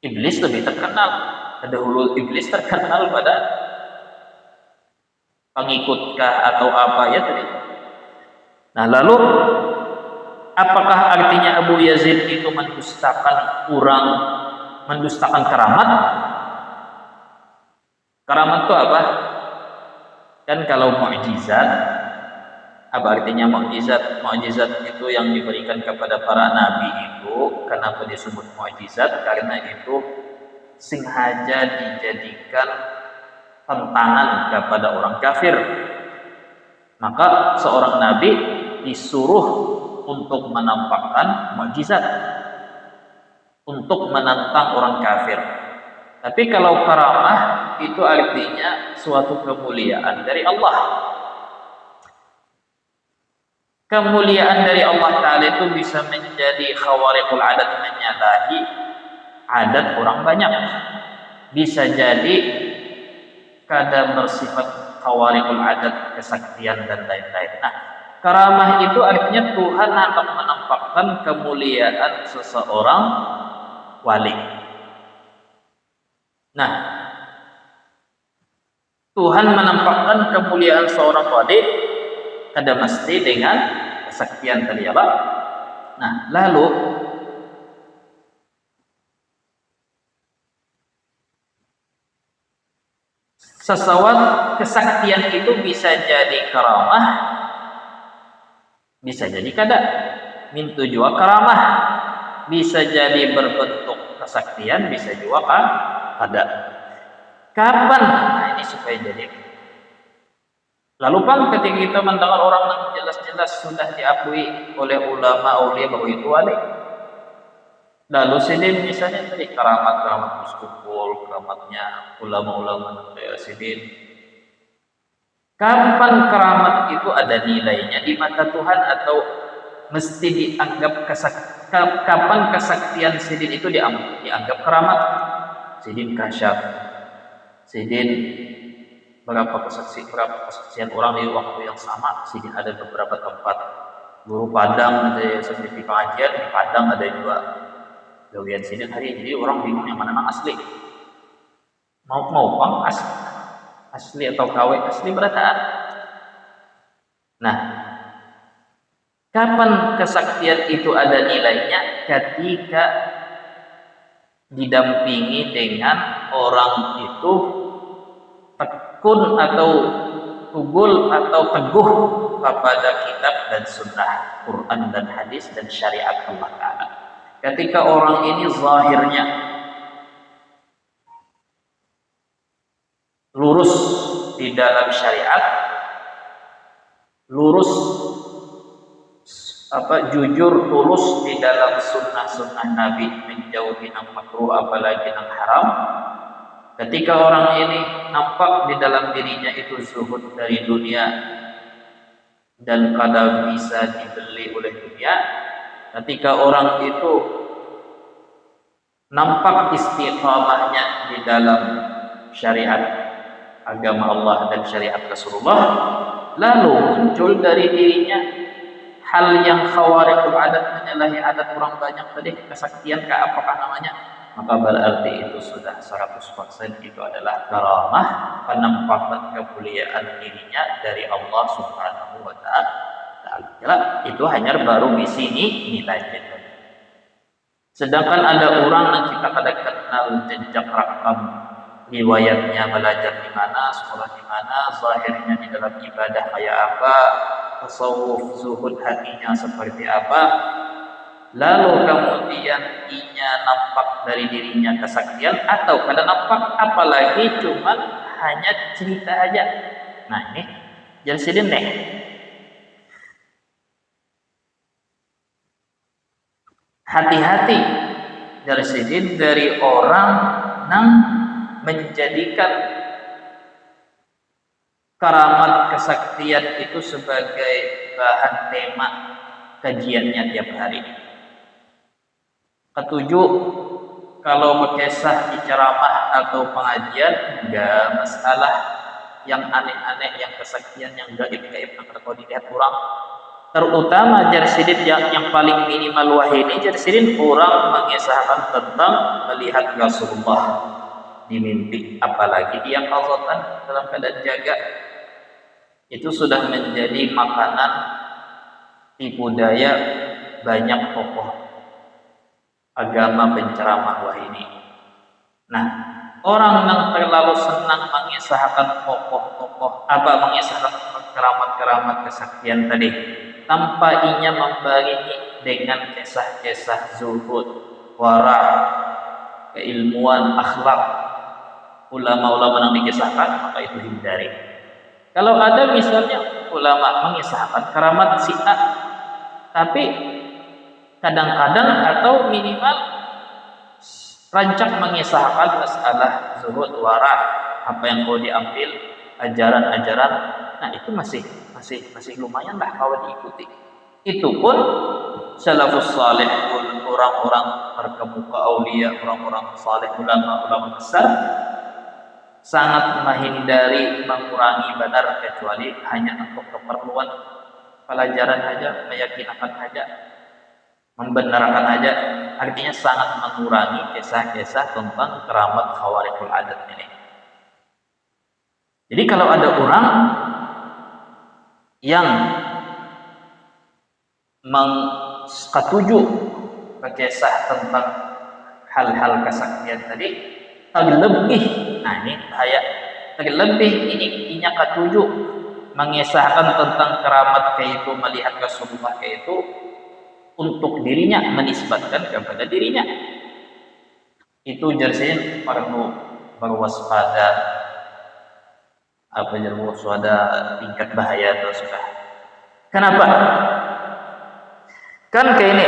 iblis lebih terkenal, dahulu iblis terkenal pada pengikutkah atau apa ya tadi. Nah, lalu apakah artinya Abu Yazid itu mendustakan keramat? Keramat itu apa? Kan kalau mukjizat, apa artinya mukjizat? Mukjizat itu yang diberikan kepada para nabi itu, kenapa disebut mukjizat? Karena itu sengaja dijadikan tentangan kepada orang kafir. Maka seorang nabi disuruh untuk menampakkan mukjizat, untuk menantang orang kafir. Tapi kalau karamah itu artinya suatu kemuliaan dari Allah. Kemuliaan dari Allah Ta'ala itu bisa menjadi khawariqul adat, menyalahi adat orang banyak. Bisa jadi kadang bersifat khawariqul adat, kesaktian dan lain-lain. Nah, karamah itu artinya Tuhan akan menampakkan kemuliaan seseorang wali. Nah, Tuhan menampakkan kemuliaan seorang wali ada mesti dengan kesaktian tadi apa? Nah, lalu sesuatu kesaktian itu bisa jadi karamah, bisa jadi kada. Mintu juga karamah, bisa jadi berbentuk kesaktian, bisa juga kada. Kapan? Nah, ini supaya jadi. Lalu ketika kita mendengar orang yang jelas-jelas sudah diakui oleh ulama aulia bahwa itu wali. Lalu Sidin misalnya tadi keramat Muskupul, keramatnya ulama-ulama Sidin. Kapan keramat itu ada nilainya di mata Tuhan atau mesti dianggap kapan kesaktian Sidin itu dianggap keramat? Sidin kasyaf, Sidin berapa kesaksian orang di waktu yang sama. Sidin ada beberapa tempat. Guru Padang ada seperti pengajian di Padang, ada juga gawian Sidin hari. Jadi orang bingung yang mana yang asli. Mau pang asli atau KW asli berataan. Nah, kapan kesaktian itu ada nilainya? Ketika didampingi dengan orang itu tekun atau tugul atau teguh kepada kitab dan sunnah, Quran dan hadis dan syariat Allah Ta'ala. ketika orang ini zahirnya lurus di dalam syariat, lurus jujur tulus di dalam sunnah-sunnah Nabi, menjauhi yang makruh apalagi yang haram. Ketika orang ini nampak di dalam dirinya itu zuhud dari dunia dan kadang bisa dibeli oleh dunia, ketika orang itu nampak istiqamahnya di dalam syariat agama Allah dan syariat Rasulullah, lalu muncul dari dirinya hal yang khawariqul adat, menyalahi adat orang banyak tadi, kesaktian apakah namanya, maka berarti itu sudah 100% itu adalah karamah, penampakan kemuliaan dirinya dari Allah Subhanahu wa taala. Itu hanya baru di sini nilainya. Sedangkan ada orang yang kita kadang kenal jejak rakam riwayatnya, belajar di mana, sekolah di mana, zahirnya di dalam ibadah kayak apa, tasawuf zuhud hatinya seperti apa, lalu kemudian inya nampak dari dirinya kesaktian atau kada nampak, apalagi cuman hanya cerita aja. Nah ini jadi sidin nih. Hati-hati dari sidin dari orang yang menjadikan karamat kesaktian itu sebagai bahan tema kajiannya tiap hari. Ketujuh, kalau berkisah di ceramah atau pengajian, enggak masalah yang aneh-aneh, yang kesaktian, yang gaib-gaib yang kalau dilihat orang. Terutama jarsidin yang paling minimal wahini, jarsidin orang mengisahkan tentang melihat Rasulullah di mimpi, apalagi dia qazatan dalam keadaan jaga. Itu sudah menjadi makanan tipu daya banyak tokoh agama penceramah wahini. Nah, orang yang terlalu senang mengisahkan tokoh-tokoh mengisahkan keramat-keramat kesaktian tadi, tanpa inya membarengi dengan kisah-kisah zuhud, wara, keilmuan, akhlak ulama-ulama yang dikisahkan, maka itu hindari. Kalau ada misalnya ulama mengisahkan keramat si A, tapi kadang-kadang atau minimal rancak mengisahkan masalah zuhud, wara, apa yang kau diambil, ajaran-ajaran, nah itu masih lumayan lah kalau diikuti. Itu pun salafus salih, orang-orang terkemuka aulia, orang-orang saleh, ulama-ulama besar sangat menghindari mengurangi benar kecuali hanya untuk keperluan pelajaran saja, meyakinkan saja, membenarkan saja. Artinya sangat mengurangi kisah-kisah tentang keramat khawariqul adat ini. Jadi kalau ada orang yang ketujuh kisah tentang hal-hal kesaktian tadi, terlebih, nah ini bahaya, terlebih inya ketujuh mengisahkan tentang keramat kayak itu, melihat Rasulullah kayak itu untuk dirinya, menisbatkan kepada dirinya, itu jersin perlu berwaspada, berwaspada tingkat bahaya itu sudah. Kenapa? Kan kayak ini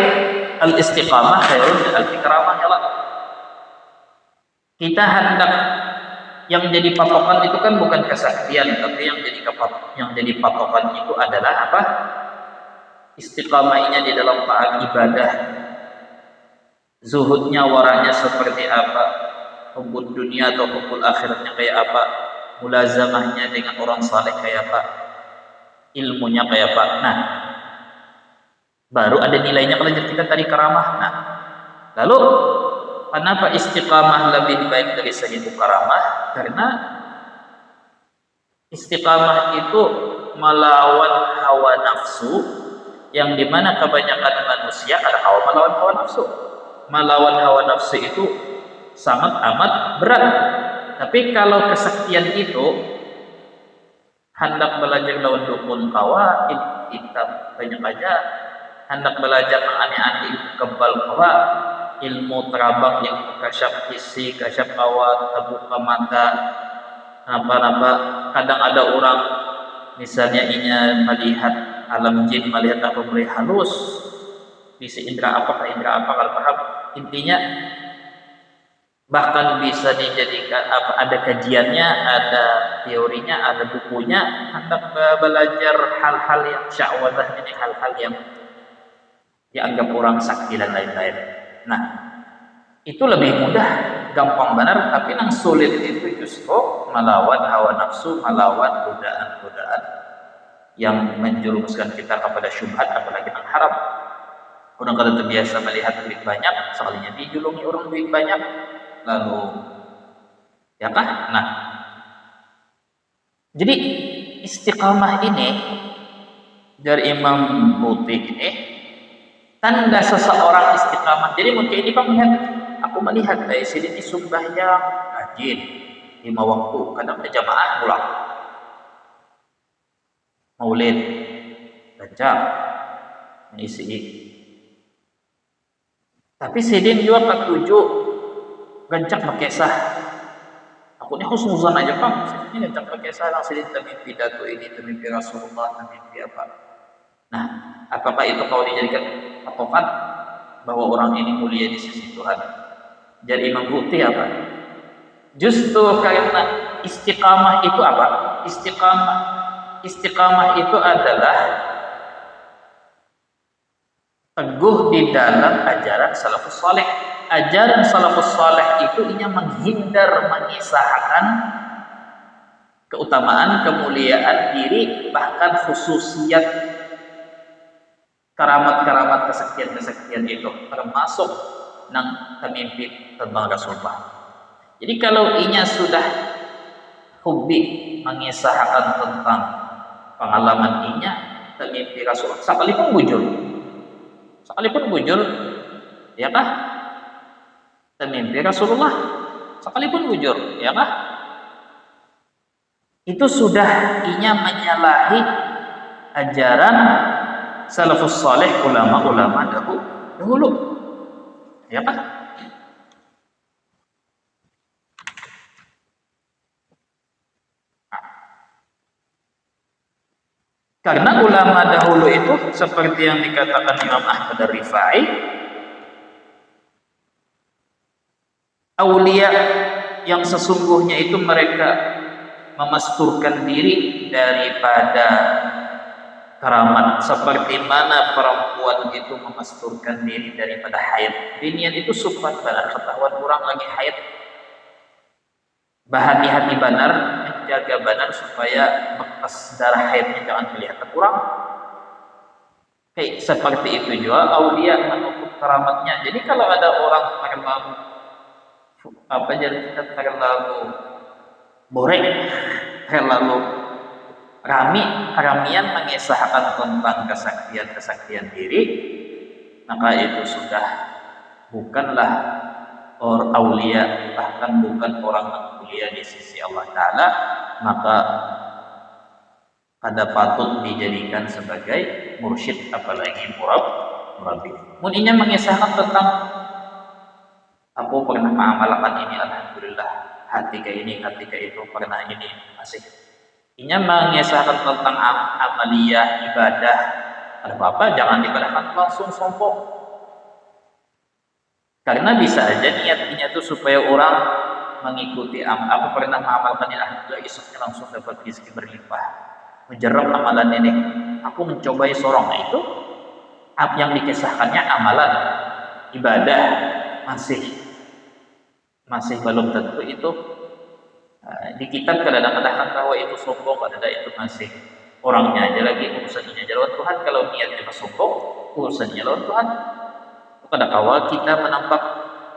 al-istiqamah khairun min al-fikramah ya. Kita hendak yang jadi patokan itu kan bukan kesaktian, tapi yang jadi patokan itu adalah apa? Istiqamahnya di dalam taat ibadah, zuhudnya, waranya seperti apa, hubbud dunia atau hubbul akhiratnya kayak apa, mulazamahnya dengan orang saleh kayak apa, ilmunya kayak apa. Nah, baru ada nilainya kalau kita tadi karamah. Nah, lalu kenapa istiqamah lebih baik dari 1000 karamah? Karena istiqamah itu melawan hawa nafsu, yang dimana kebanyakan manusia ada melawan hawa nafsu. Melawan hawa nafsu itu sangat amat berat. Tapi kalau kesaktian itu hendak belajar lawan dukun kawaid, kita banyak aja hendak belajar aneh-aneh kebal kawa, ilmu terabang yang kasyaf hissi, kasyaf awat, terbuka mata, apa-apa. Kadang ada orang misalnya ingin melihat alam jin, melihat apa melihat halus, bisa indera apa ke indera apa, kalau paham intinya. Bahkan bisa dijadikan apa, ada kajiannya, ada teorinya, ada bukunya, hendak belajar hal-hal yang syahwadah ini, hal-hal yang dianggap orang sakti dan lain-lain. Nah, itu lebih mudah, gampang benar, tapi yang sulit itu justru melawan hawa nafsu, melawan godaan-godaan yang menjerumuskan kita kepada syubhat, apalagi yang haram. Orang kalau terbiasa melihat duit banyak, sekalinya dijulungi orang duit banyak, lalu ya kah? Nah, jadi istiqamah ini dari Imam Buti ini tanda seseorang istiqamah. Jadi mungkin ini Pak melihat, aku melihat dari sini ini sembahyang rajin 5 waktu, kadang berjamaah pulang, maulid, baca, isi. Tapi sidin juga ketujuh gancak makesah. Aku ini husnuzan aja Pak. Ini gancak makesah lang sidin tamimpi pidato ini, tamimpi Rasulullah, tamimpi apa. Nah, apakah itu kau dijadikan patokan bahwa orang ini mulia di sisi Tuhan? Jadi Imam Buti apa? Justru karena istiqamah itu apa? Istiqamah itu adalah teguh di dalam ajaran salafus saleh. Ajaran salafus saleh itu inya menghindar mengisahkan keutamaan, kemuliaan diri, bahkan khususiyat karamat-karamat kesaktian-kesaktian itu, termasuk nang tamimpi tentang Rasulullah. Jadi kalau inya sudah hobi mengisahkan tentang pengalaman inya tamimpi Rasulullah, sekalipun bujur, ya kah? Tamimpi Rasulullah, sekalipun bujur, ya kah? Itu sudah inya menyalahi ajaran salafus saleh, ulama-ulama dahulu, ya kah? Karena ulama dahulu itu seperti yang dikatakan Imam Ahmad Ar-Rifai, aulia yang sesungguhnya itu mereka memasturkan diri daripada keramat, seperti mana perempuan itu memasturkan diri daripada haid. Dinian itu supaya benar ketahuan orang lagi haid, bahati-hati benar, menjaga benar supaya bekas darah haidnya jangan kelihatan kurang. Kayak seperti itu juga aulia menutup keramatnya. Jadi kalau ada orang terlalu borek, terlalu ramian mengisahkan tentang kesaktian diri, maka itu sudah bukanlah orang aulia, bahkan bukan orang yang mulia di sisi Allah Ta'ala, maka ada patut dijadikan sebagai mursyid, apalagi murabbi. Muninya mengisahkan tentang aku pernah mengamalkan ini, alhamdulillah, hati ke ini, hati ke itu, pernah ini, masih. Inya mengisahkan tentang amaliyah, ibadah, ada apa-apa, jangan dibadahkan langsung sombong. Karena bisa aja niatnya itu supaya orang mengikuti aku pernah mengamalkan ini, alhamdulillah, esoknya langsung dapat rezeki berlimpah. Menjerap amalan ini, aku mencobai sorong, itu yang dikisahkannya amalan, ibadah, masih belum tentu itu. Di kitab kadang-kadang bahwa itu sombong, kadang itu masih orangnya aja lagi urusannya lawan Tuhan. Kalau niatnya sombong, urusannya lawan Tuhan. Pada awal kita menampak,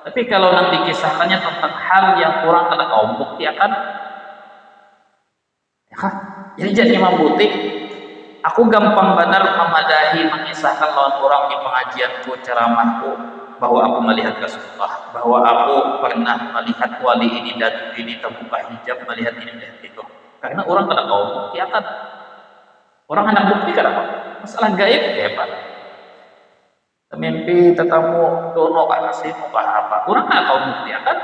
tapi kalau nanti kisahkannya tentang hal yang kurang kena kaum bukti akan, ya, jadi Imam Buti, aku gampang benar memadahi mengisahkan lawan orang di pengajianku, ceramahku, bahwa aku melihat Rasulullah, bahwa aku pernah melihat wali ini dan ini terbuka hijab, melihat ini dan itu. Karena orang kena kaum bukti akan, orang hendak bukti kenapa? Masalah gaib ya Pak. Mimpi tetamu dono kana sih apa kurang nggak kau bukti kan.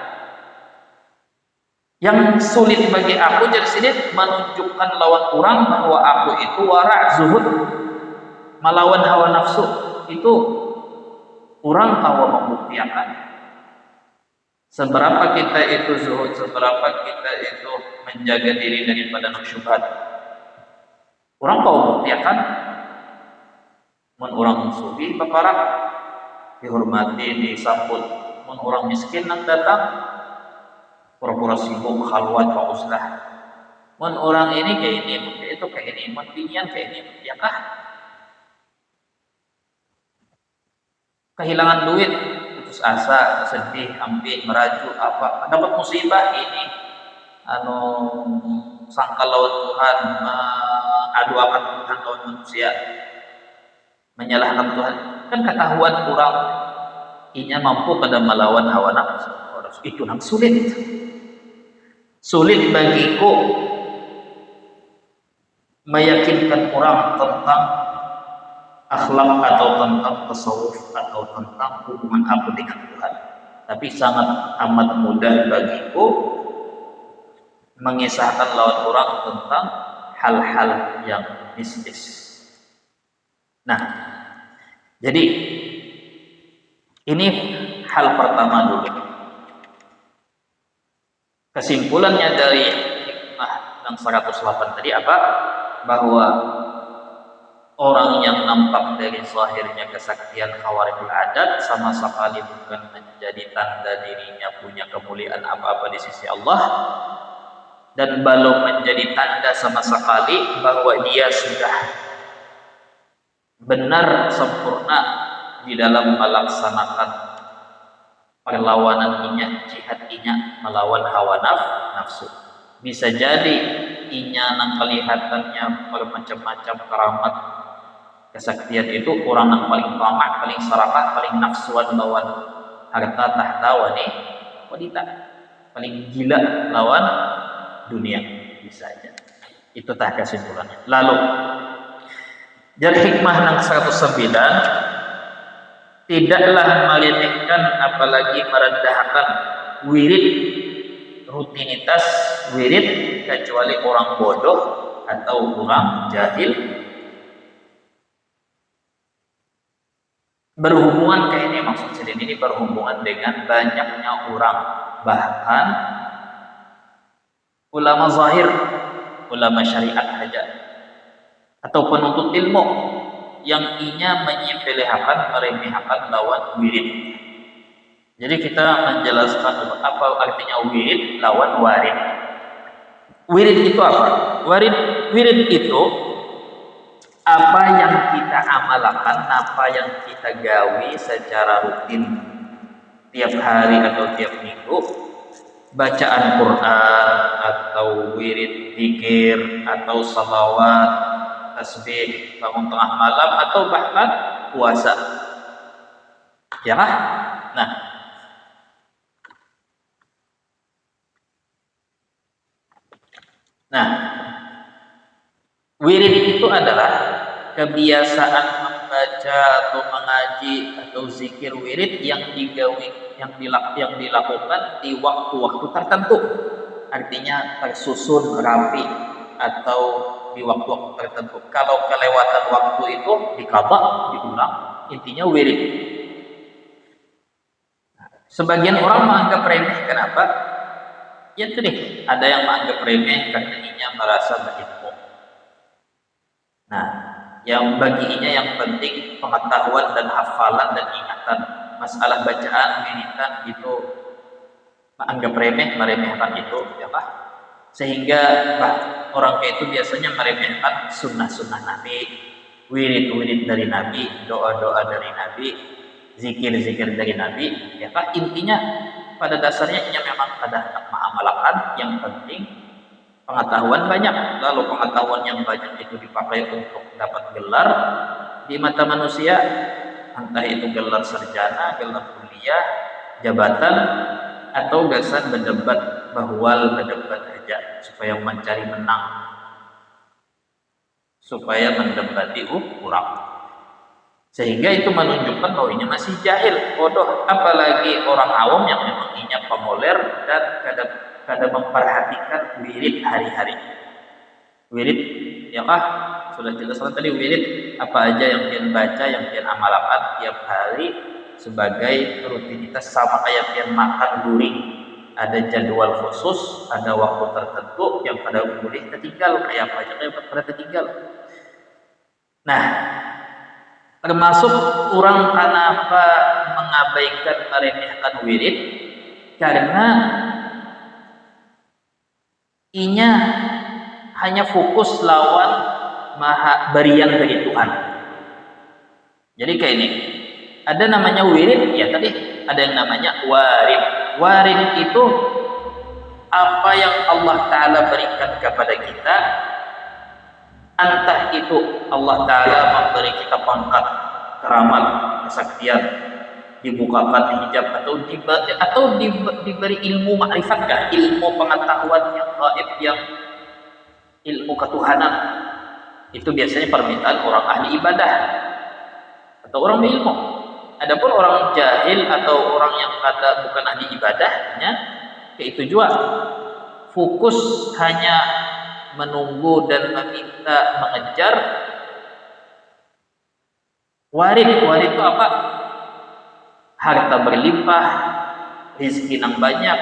Yang sulit bagi aku jadi sini menunjukkan lawan orang bahwa aku itu wara zuhud melawan hawa nafsu itu orang tahu membuktikan seberapa kita itu zuhud, seberapa kita itu menjaga diri daripada syubhat. Orang tahu membuktikan mun orang sufi paparak dihormati disambut, mun orang miskin nang datang pura-pura sibuk khalwat pak uslah, mun orang ini kayak ini mun kayak itu kayak ini mun pinian kayak ini ya kah kehilangan duit putus asa sedih ambil merajuk apa dapat musibah ini sangkal lawan Tuhan mengaduakan Tuhan lawan manusia menyalahkan Tuhan kan ketahuan kurang inya mampu pada melawan hawa nafsu itu yang sulit bagiku meyakinkan orang tentang akhlak atau tentang tasawuf atau tentang hubungan aku dengan Tuhan, tapi sangat amat mudah bagiku mengisahkan lawan orang tentang hal-hal yang mistis. Nah, jadi ini hal pertama dulu. Kesimpulannya dari hikmah yang 108 tadi apa? Bahwa orang yang nampak dari zahirnya kesaktian khawaribul adat sama sekali bukan menjadi tanda dirinya punya kemuliaan apa-apa di sisi Allah, dan belum menjadi tanda sama sekali bahwa dia sudah benar sempurna di dalam melaksanakan perlawanan inya, jihad inya melawan hawa nafsu. Bisa jadi inya nang kelihatannya bermacam-macam keramat kesaktian itu orang yang paling tamak, paling serakah, paling nafsuan lawan harta tahta wanita, paling gila lawan dunia, bisa aja. Itu tah kesimpulannya. Lalu dari hikmah yang 109, tidaklah meremehkan apalagi merendahkan wirid, rutinitas wirid, kecuali orang bodoh atau orang jahil. Berhubungan kayak ini, maksud saya ini berhubungan dengan banyaknya orang, bahkan ulama zahir, ulama syariat saja, atau penuntut ilmu yang inya menyepelehakan, meremehkan lawan wirid. Jadi kita menjelaskan apa artinya wirid lawan warid. Wirid itu apa? Wirid itu apa yang kita amalkan, apa yang kita gawi secara rutin tiap hari atau tiap minggu, bacaan Quran atau wirid zikir atau salawat, tasbih bangun tengah malam atau bahkan puasa, ya kah? Nah, wirid itu adalah kebiasaan membaca atau mengaji atau zikir wirid yang dilakukan di waktu-waktu tertentu. Artinya tersusun rapi atau di waktu-waktu tertentu. Kalau kelewatan waktu itu diqadha, diulang. Intinya wirid. Sebagian orang menganggap remeh, kenapa? Ya itu deh, ada yang menganggap remeh karena inya merasa berilmu. Nah, yang baginya yang penting pengetahuan dan hafalan dan ingatan. Masalah bacaan, wiridan itu menganggap remeh, meremehkan itu, ya Pak. Sehingga orang kayak itu biasanya meremehkan sunnah-sunnah Nabi, wirid-wirid dari Nabi, doa-doa dari Nabi, zikir-zikir dari Nabi, ya Pak. Intinya pada dasarnya ia memang ada mengamalkan, yang penting pengetahuan banyak. Lalu pengetahuan yang banyak itu dipakai untuk dapat gelar di mata manusia, entah itu gelar sarjana, gelar kuliah, jabatan, atau gasan berdebat bahwal, berdebat aja supaya mencari menang, supaya mendebati orang. Sehingga itu menunjukkan bahwa ini masih jahil, bodoh. Apalagi orang awam yang memang inya pemoler dan kadang memperhatikan wirid hari-hari. Wirid, ya kah? Sudah jelas tadi wirid apa aja yang dia baca, yang dia amalkan tiap hari sebagai rutinitas, sama kayak dia makan guring. Ada jadwal khusus, ada waktu tertentu yang pada boleh tertinggal, kayak apa aja kayak pada tertinggal. Nah, termasuk orang kenapa mengabaikan meremehkan wirid, karena inya hanya fokus lawan maha berian dari Tuhan. Jadi kayak ini, ada namanya wirid, ya tadi ada yang namanya warid. Warid itu apa yang Allah Ta'ala berikan kepada kita, entah itu Allah Ta'ala memberi kita pangkat, keramat, kesaktian, dibukakan hijab, atau diberi ilmu ma'rifatkah, ilmu pengetahuan yang gaib, yang ilmu ketuhanan. Itu biasanya permintaan orang ahli ibadah atau orang berilmu. Adapun orang jahil atau orang yang kata bukan ahli ibadahnya, yaitu juga fokus hanya menunggu dan meminta, mengejar warid. Warid itu apa? Harta berlimpah, rezeki nang banyak,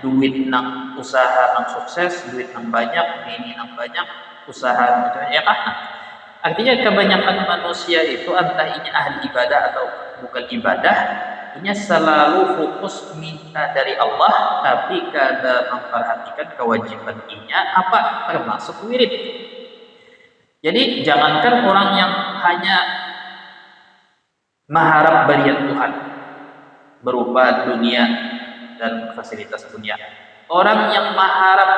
duit nang usaha nang sukses, duit nang banyak, ini nang banyak, usaha ya kan? Artinya kebanyakan manusia itu entah ini ahli ibadah atau bukan ibadah, ini selalu fokus minta dari Allah, tapi kada memperhatikan kewajiban inya apa, termasuk wirid. Jadi jangankan orang yang hanya mengharap berian Tuhan berupa dunia dan fasilitas dunia, orang yang mengharap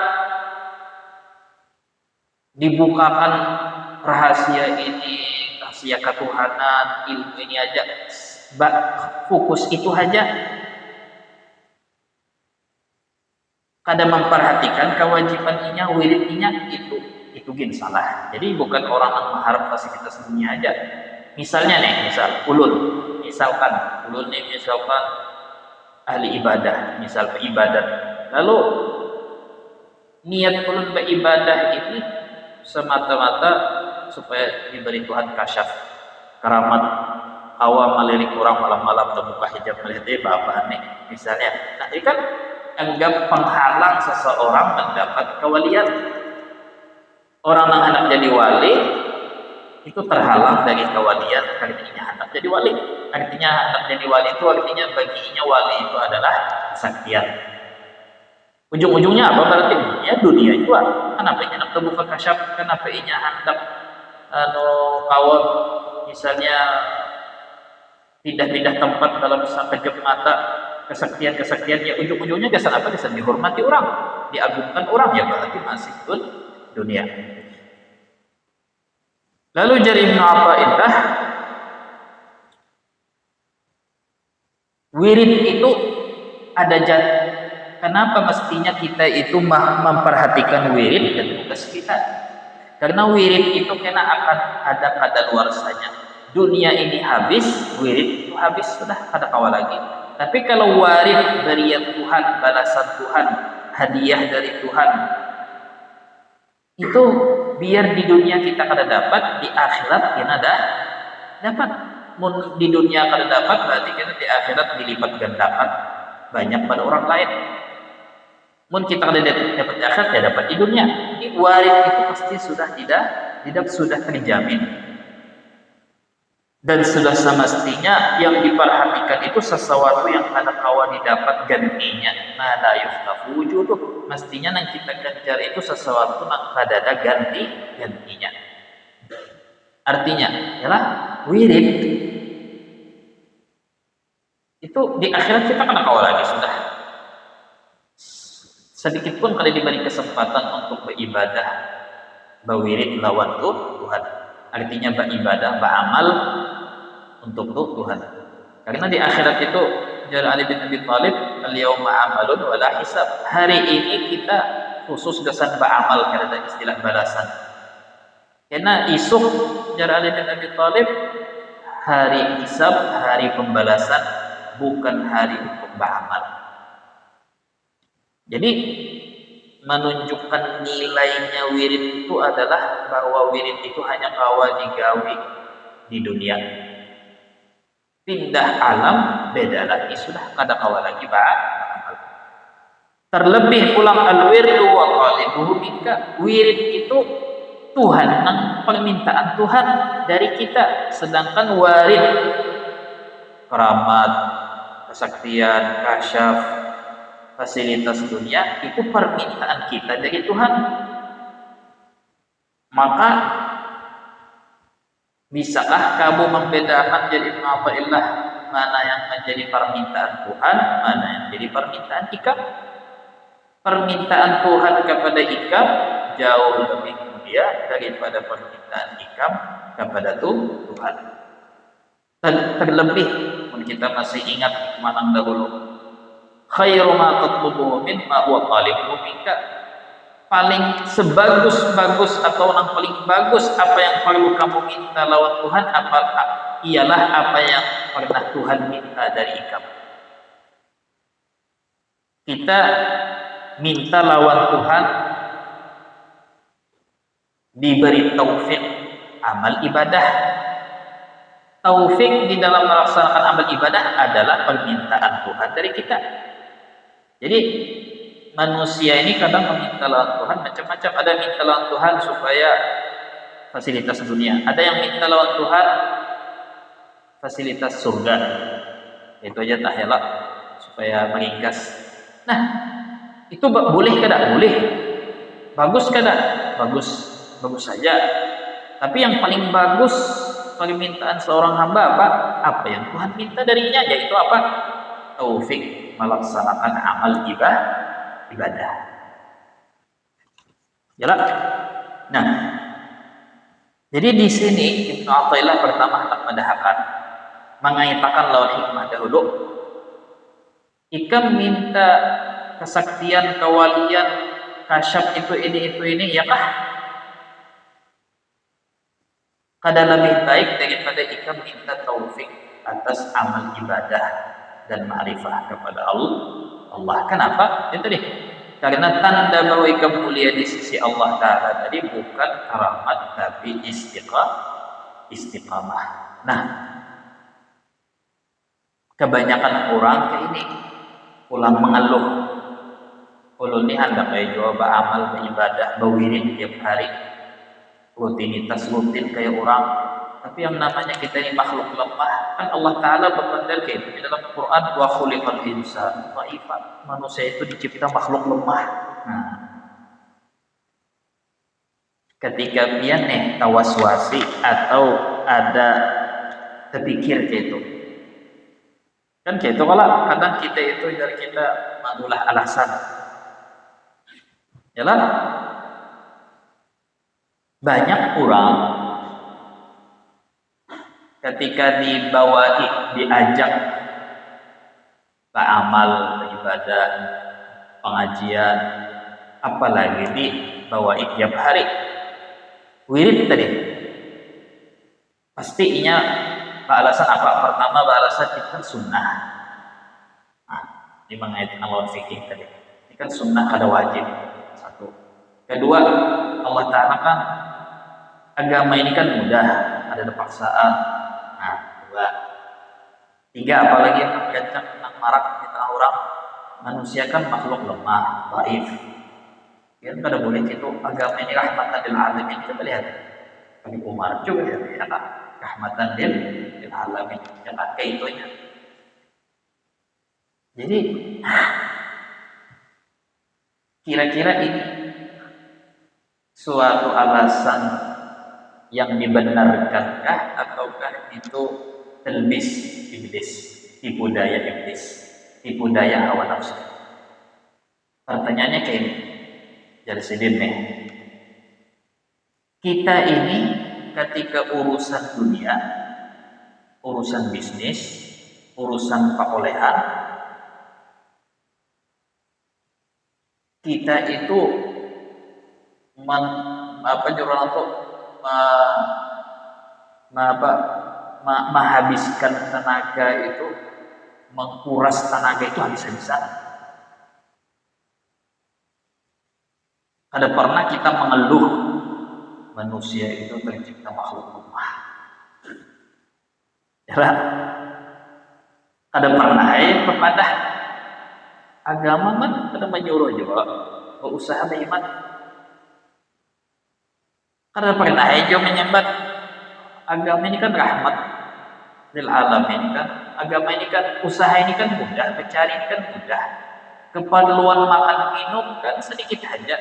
dibukakan rahasia ini, rahasia ketuhanan, ilmu ini aja, fokus itu aja, kada memperhatikan kewajibannya, wiridnya, itu gin salah. Jadi bukan orang yang mengharap fasilitas dunia aja. Misalnya nih, misalkan ahli ibadah, misal beribadah, lalu niat ulun beribadah ini semata-mata supaya diberi Tuhan kasyaf, karamat, awam melirik orang malam-malam terbuka hijab melihat apa nih misalnya. Nah ini kan anggap penghalang seseorang mendapat kewalian. Orang yang hendak jadi wali itu terhalang dari kewalian karena hendak jadi wali. Artinya hendak jadi wali itu artinya baginya wali itu adalah kesaktian. Ujung-ujungnya apa berarti? Ya dunia juga. Kenapa ini hendak terbuka kasyaf? Kenapa ini hendak kawal misalnya pindah-pindah tempat dalam sekejap mata, kesaktian ya ujung-ujungnya kesan apa? Kesan dihormati orang, diagungkan orang, ya berarti masih pun dunia. Lalu jari Ibnu Athaillah, wirid itu ada kenapa mestinya kita itu memperhatikan wirid dan tugas kita? Karena wirid itu kena akan ada kadaluarsanya. Dunia ini habis, wirid itu habis, sudah kada kawal lagi. Tapi kalau warid berian Tuhan, balasan Tuhan, hadiah dari Tuhan, itu biar di dunia kita kada dapat, di akhirat kita dapat. Di dunia kada dapat, berarti kita di akhirat dilipat gandakan banyak pada orang lain. Mun kita kada dapat di akhirat, ya dapat di dunia. Di warid itu pasti sudah sudah terjamin. Dan sudah semestinya yang diperhatikan itu sesuatu yang kada kawan didapat gantinya. Nah, la yuftafu wujuduh. Mestinya yang kita kejar itu sesuatu yang kada ada gantinya. Artinya, ialah wirid itu di akhirat kita kada kawan lagi sudah. Sedikit pun kada diberi kesempatan untuk beribadah, berwirid lawan Tuhan. Artinya beribadah, beramal untuk Tuhan. Karena di akhirat itu jar Ali bin Abi Thalib, al-yauma amalun wala hisab. Hari ini kita khusus kesan beramal karena istilah balasan. Karena isuk jar Ali bin Abi Thalib hari hisab, hari pembalasan, bukan hari untuk beramal. Jadi menunjukkan nilainya wirid itu adalah bahwa wirid itu hanya kawa digawi di dunia. Pindah alam beda lagi, sudah kada kawa lagi beramal. Terlebih pulang al-wirdu wa qalibuhu minka, wirid itu Tuhan, permintaan Tuhan dari kita, sedangkan warid, keramat, kesaktian, kasyaf, fasilitas dunia itu permintaan kita dari Tuhan. Maka bisakah kamu membedakan jadi Athaillah mana yang menjadi permintaan Tuhan, mana yang jadi permintaan ikam? Permintaan Tuhan kepada ikam jauh lebih mulia daripada permintaan ikam kepada Tuhan. Terlebih kita masih ingat hikmah yang dahulu, khairu ma tatlubuhu mimma huwa talibuhu minka, paling sebagus-bagus atau yang paling bagus apa yang perlu kamu minta lawan Tuhan ialah apa yang pernah Tuhan minta dari kamu. Kita minta lawan Tuhan diberi taufik amal ibadah. Taufik di dalam melaksanakan amal ibadah adalah permintaan Tuhan dari kita. Jadi manusia ini kadang meminta lawan Tuhan macam-macam. Ada minta lawan Tuhan supaya fasilitas dunia, ada yang minta lawan Tuhan fasilitas surga, itu aja tahela supaya meringkas. Nah, itu boleh kada? Boleh. Bagus kada? Bagus saja. Tapi yang paling bagus permintaan seorang hamba apa yang Tuhan minta darinya, yaitu apa? Taufik melaksanakan amal ibadah. Jelas? Nah, jadi di sini Ibnu Athaillah pertama hendak mendahulukan, mengaitakan lawan hikmah dahulu. Ikam minta kesaktian, kewalian, kasyaf itu ini, ya kah? Kada lebih baik daripada ikam minta taufik atas amal ibadah dan ma'rifah kepada Allah. Kenapa? Itu tadi. Karena tanda bahwa ikam mulia di sisi Allah Ta'ala tadi bukan karamat tapi istiqamah. Nah, kebanyakan orang kayak ini pulang mengeluh. Ulun ini hendak kayak jawab amal beribadah, berwirid tiap hari, rutinitas rutin kayak orang. Tapi yang namanya kita ini makhluk lemah, kan Allah Ta'ala berkata kayak itu di dalam Quran, wa khuliqal insanu dhaifan, manusia itu dicipta makhluk lemah. Nah, ketika pian nih tawaswasi atau ada terpikir kayak itu, kan kayak itu kalau kadang kita itu dari kita mengulah alasan, yalah. Banyak orang ketika diajak beramal, beribadah, pengajian, apalagi dibawa tiap hari wirid tadi, pastinya alasan apa? Pertama, alasan itu kan sunnah. Nah, ini mengaitkan lawan fikih tadi. Ini kan sunnah, ada wajib. Satu. Kedua, Allah Ta'ala kan agama ini kan mudah, ada paksaan. Nah, dua. Tiga, apalagi yang kencang tentang marak kita orang, manusia kan makhluk lemah, dhaif. Kan kada boleh itu agama ini rahmatan lil alamin. Kita lihat Nabi Umar juga ya, rahmatan lil alamin, yang kayak itunya. Jadi kira-kira ini suatu alasan yang dibenarkankah ataukah itu telbis iblis, tipu daya iblis, tipu daya hawa nafsu? Pertanyaannya kayak ini, jadi sedih nih. Kita ini ketika urusan dunia, urusan bisnis, urusan perolehan, kita itu menghabiskan tenaga itu, menguras tenaga itu habis-habisan. Ada pernah kita mengeluh manusia itu tercipta makhluk lemah. Ya, ada pernah kepada agama kan ada menyuruh juga berusaha berhemat. Ada pernah juga menyambat agama ini kan rahmat lil alamin kan. Agama ini kan, usaha ini kan mudah, mencari kan mudah. Keperluan makan minum kan sedikit aja.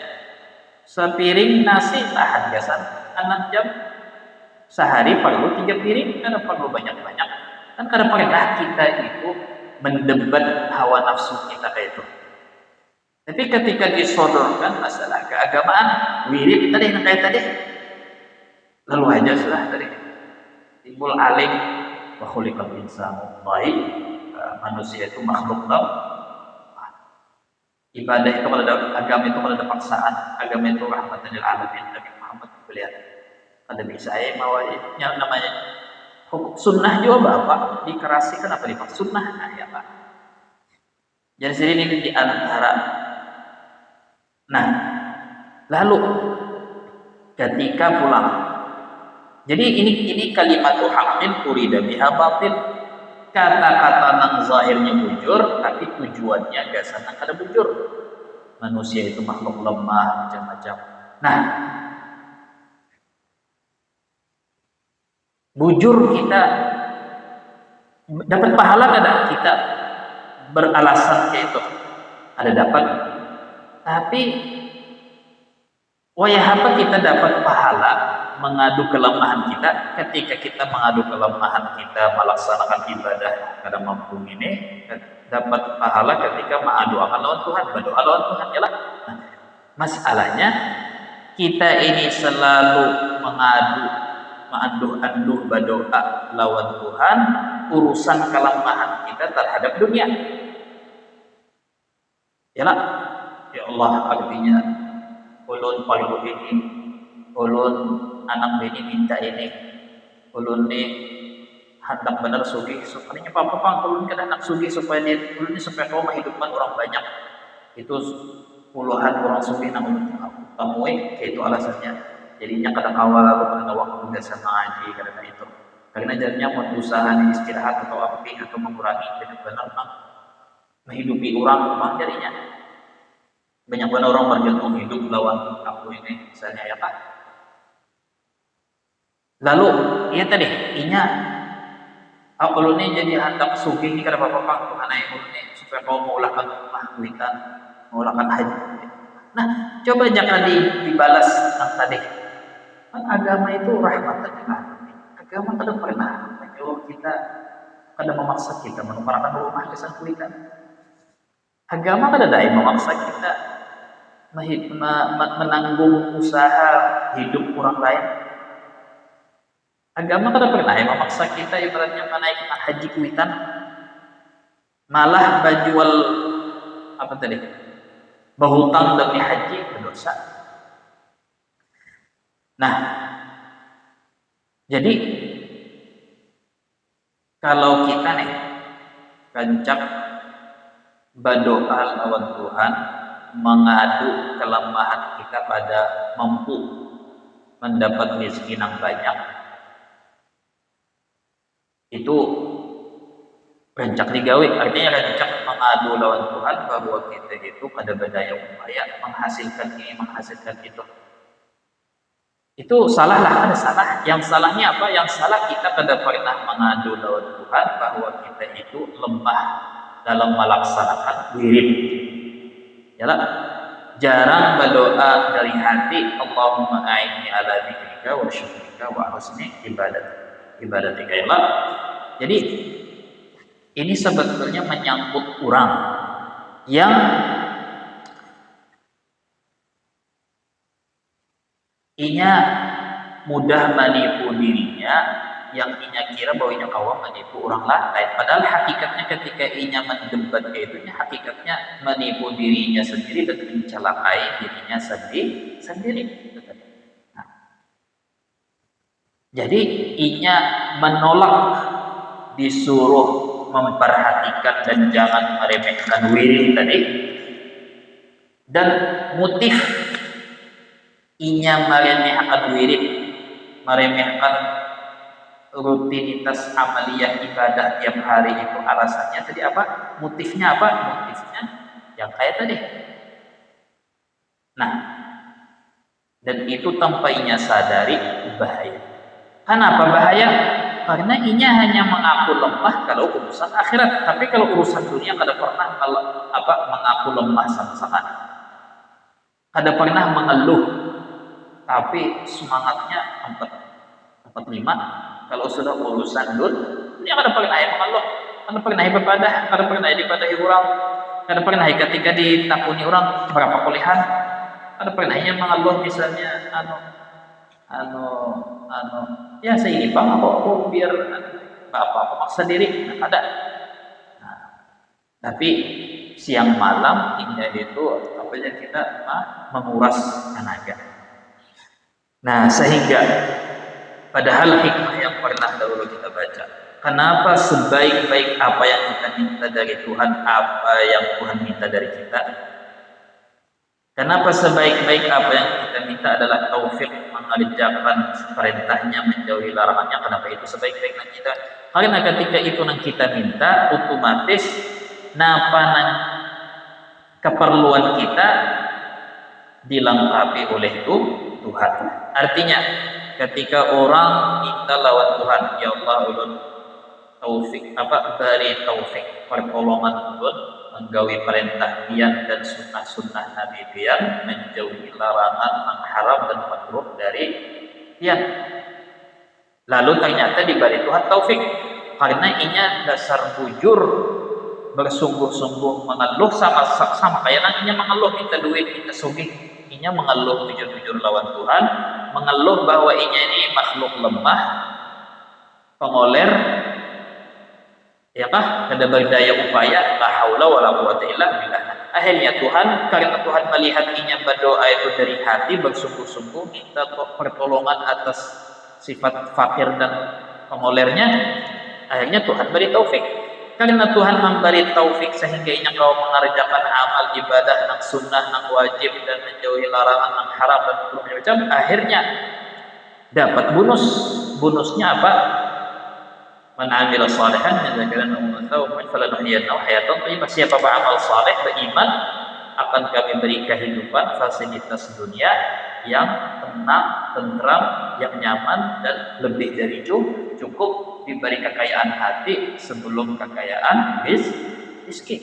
Sepiring nasi tahan gasan 6 jam. Sehari perlu 3 piring, karena perlu banyak-banyak. Kan kadang pernah kita itu mendebat hawa nafsu kita kayak itu. Tapi ketika disodorkan masalah keagamaan, wirid tadi yang kayak tadi, lalu aja sudah tadi timbul alim wa khuliqal insanu baik, manusia itu makhluk lemah. Ibadah itu kalau ada agama itu kalau ada paksaan, agama itu rahmatan lil alamin. Nabi Muhammad lihat ada bisa yang namanya sunnah juga bapak dikerasikan apa dipak sunnah, nah ya pak. Jadi sini ini di antara. Nah, lalu ketika pulang, jadi ini kalimat haqqin urida biha batil, kata-kata nang zahirnya bujur tapi tujuannya gak sana kada bujur. Manusia itu makhluk lemah macam-macam. Nah, bujur kita dapat pahala kada kita beralasan kayak itu? Ada dapat. Tapi wayah apa kita dapat pahala mengadu kelemahan kita ketika kita mengadu kelemahan kita melaksanakan ibadah kada mampu ini, dapat pahala ketika mengadu akan lawan Tuhan, berdoa lawan Tuhan ya lah. Nah, masalahnya kita ini selalu menganduh berdoa lawan Tuhan urusan kelemahan kita terhadap dunia. Ya lah. Ya Allah, artinya ulun paling ini, ulun anak bini minta ini, ulun nih hendak benar sugih supaya apa-apa ulun kada nak sugih supaya dia ulun ini supaya kau menghidupkan orang banyak. Itu puluhan orang sugih nang ulun temui, itu alasannya. Jadinya kadang awal aku pada waktu biasa ngaji karena itu. Karena jadinya mau usaha istirahat atau apa atau mengurangi benar-benar menghidupi orang memang jadinya. Banyak banget orang bergantung hidup lawan aku ini misalnya ya Pak. Lalu iya tadi inya aku ini jadi hendak sugih ini kada apa-apa Tuhan ayo ini supaya kau mengulahkan kuitan, mengulahkan haji. Nah, coba jangan dibalas yang tadi. Kan agama itu rahmatan lil alamin. Agama kada pernah menyuruh kita, kada memaksa kita menumarakan rumah kesan kuitan. Agama kada ada yang memaksa kita menanggung usaha hidup orang lain. Agama kada pernah yang memaksa kita ibaratnya menaikkan haji kuitan, malah bajual apa tadi berhutang demi haji berdosa. Nah, jadi kalau kita nih rancak berdoa lawan Tuhan, mengadu kelemahan kita pada mampu mendapat rezeki yang banyak, itu rancak digawe, artinya rancak mengadu lawan Tuhan bahwa kita itu pada berdaya upaya menghasilkan ini menghasilkan itu salah lah, ada salah. Yang salahnya apa? Yang salah kita kada pernah mengadu lawan Tuhan bahwa kita itu lemah dalam melaksanakan wirid. Yalah, jarang berdoa dari hati Allahumma a'inni ala dzikrika wa syukrika wa husni ibadatika. Yalah. Jadi ini sebetulnya menyangkut orang yang inya mudah menipu dirinya, yang inya kira bahwa inya kawan menipu orang lain. Padahal hakikatnya ketika inya mendebat kayak itu, hakikatnya menipu dirinya sendiri dan mencelakai dirinya sendiri. Nah, Jadi inya menolak disuruh memperhatikan dan jangan meremehkan wirid tadi, dan motif inya meremehkan wirid, meremehkan rutinitas amaliyah ibadah tiap hari itu alasannya tadi apa? Motifnya apa? Motifnya yang kayak tadi. Nah, dan itu tanpa inya sadari bahaya. Kenapa bahaya? Karena inya hanya mengaku lemah kalau urusan akhirat, tapi kalau urusan dunia kada pernah mengaku lemah sama sekali. Kada pernah mengeluh, tapi semangatnya 45. Kalau sudah urusan dunia kada pernah mengeluh, kada pernah ibadah, kada pernah dipadahi orang, kada pernah ketika ditakuni orang berapa kuliahan, kada pernah mengeluh misalnya ya seimbang aku biar apa maksa diri, ada. Nah, tapi siang malam hingga itu apa yang kita menguras tenaga. Nah, sehingga padahal hikmah yang pernah dahulu kita baca, kenapa sebaik-baik apa yang kita minta dari Tuhan, apa yang Tuhan minta dari kita? Kenapa sebaik-baik apa yang kita minta adalah taufik mengerjakan perintahnya, menjauhi larangannya? Kenapa itu sebaik-baiknya kita? Karena ketika itu yang kita minta, otomatis napa nang keperluan kita dilengkapi oleh Tuhan. Artinya, ketika orang minta lawan Tuhan, ya Allah ulun taufik bari taufik pertolongan ulun menggawi perintah pian dan sunnah-sunnah Nabi pian, menjauhi larangan yang haram dan makruh dari pian. Lalu ternyata diberi Tuhan taufik, karena inya dasar bujur bersungguh-sungguh mengeluh sama kayak inya mengeluh minta duit, minta sugih, inya mengeluh bujur-bujur lawan Tuhan, mengeluh bahwa inya ini makhluk lemah, pengoler, ya kah? Kada berdaya upaya, la haula wala quwata illa billah. Akhirnya Tuhan, karena Tuhan melihat inya berdoa itu dari hati, bersungguh-sungguh minta pertolongan atas sifat fakir dan pengolernya, akhirnya Tuhan beri taufik. Karena Tuhan memberi taufik sehingga inya kau mengerjakan amal ibadah nang sunnah, nang wajib, dan menjauhi larangan nang haram dan macam, akhirnya dapat bonusnya apa? Man 'amila shalihan min dzakarin aw untha falanuhyiyannahu hayatan thayyibah. Siapa beramal saleh, beriman, akan kami beri kehidupan fasilitas dunia yang tenang, tentram, yang nyaman dan lebih dari cukup, diberi kekayaan hati sebelum kekayaan miskin.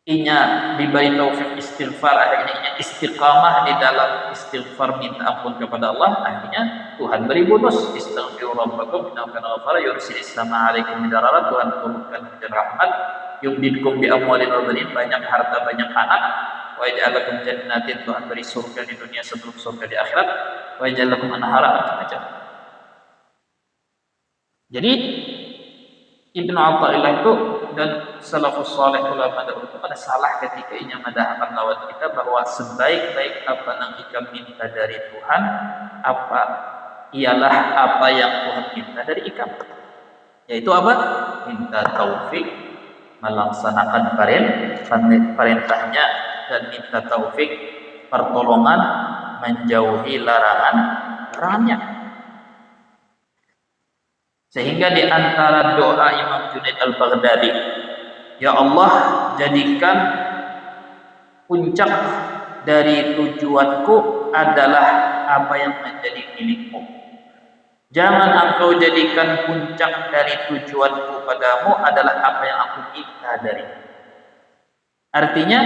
Inya diberi taufik istighfar, akhirnya inya istiqamah di dalam istighfar, minta ampun kepada Allah, akhirnya Tuhan beri bonus, istaghfiru rabbakum innahu kana ghaffara yursilis sama 'alaikum midrara. Tuhan turunkan hujan rahmat, yumdidkum bi amwalin wa banin, banyak harta banyak anak, wa yaj'al lakum jannatin, Tuhan beri surga di dunia sebelum surga di akhirat, wa yaj'al lakum anhara, macam-macam. Jadi Ibnu Athaillah itu dan salafus saleh ulama dahulu itu pada salah ketika inya madahkan lawan kita bahwa sebaik-baik apa yang kita minta dari Tuhan ialah apa yang Tuhan minta dari ikam, yaitu apa? Minta taufik melaksanakan perintahnya dan minta taufik pertolongan menjauhi larangannya. Sehingga di antara doa Imam Junaid Al-Baghdadi, ya Allah, jadikan puncak dari tujuanku adalah apa yang menjadi milikmu. Jangan engkau jadikan puncak dari tujuanku padamu adalah apa yang aku minta darimu. Artinya,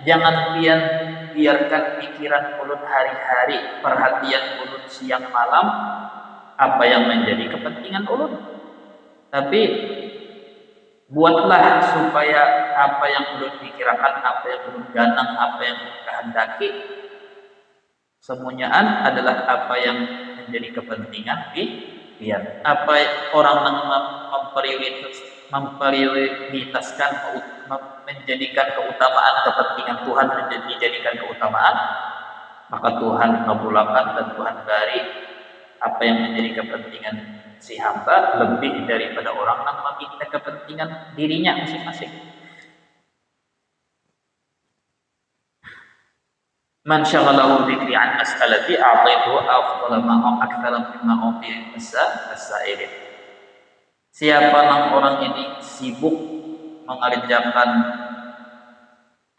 jangan biarkan pikiran ulun hari-hari, perhatian ulun siang malam apa yang menjadi kepentingan ulun, tapi buatlah supaya apa yang ulun pikirkan, apa yang ulun ganang, apa yang ulun kehendaki, semuanya adalah apa yang menjadi kepentingan pian. Apa orang yang memprioritaskan menjadikan keutamaan kepentingan Tuhan dijadikan keutamaan, maka Tuhan kabulkan dan Tuhan beri apa yang menjadi kepentingan si hamba lebih daripada orang yang meminta kepentingan dirinya masing-masing. Man syaghalahu dzikri an mas'alati a'taitu afdala ma aktsara mimma utiya as-sa'ilin. Siapa orang ini sibuk mengerjakan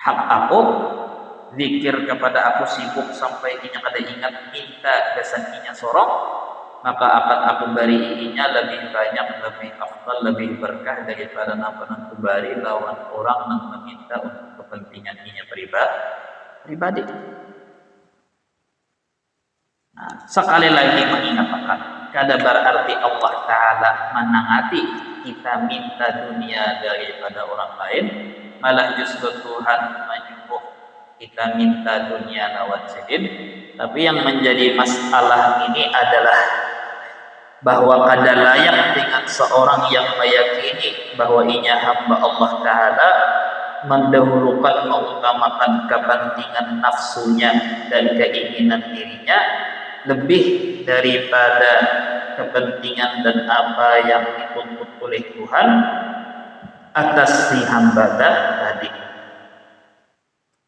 hak aku, zikir kepada aku sibuk sampai inya kada ingat minta gasan inya sorong, maka akan aku beri inya lebih banyak, lebih afdal, lebih berkah daripada napa aku beri lawan orang yang meminta untuk kepentingan inya pribadi. Nah, sekali lagi mengingatkan, kada berarti Allah Ta'ala menangati kita minta dunia daripada orang lain, malah justru Tuhan menyuruh kita minta dunia lawan sidin. Tapi yang menjadi masalah ini adalah bahwa kada layak dengan seorang yang meyakini bahwa inya hamba Allah Ta'ala mendahulukan, mengutamakan kepentingan nafsunya dan keinginan dirinya lebih daripada kepentingan dan apa yang dituntut oleh Tuhan atas si hamba tadi.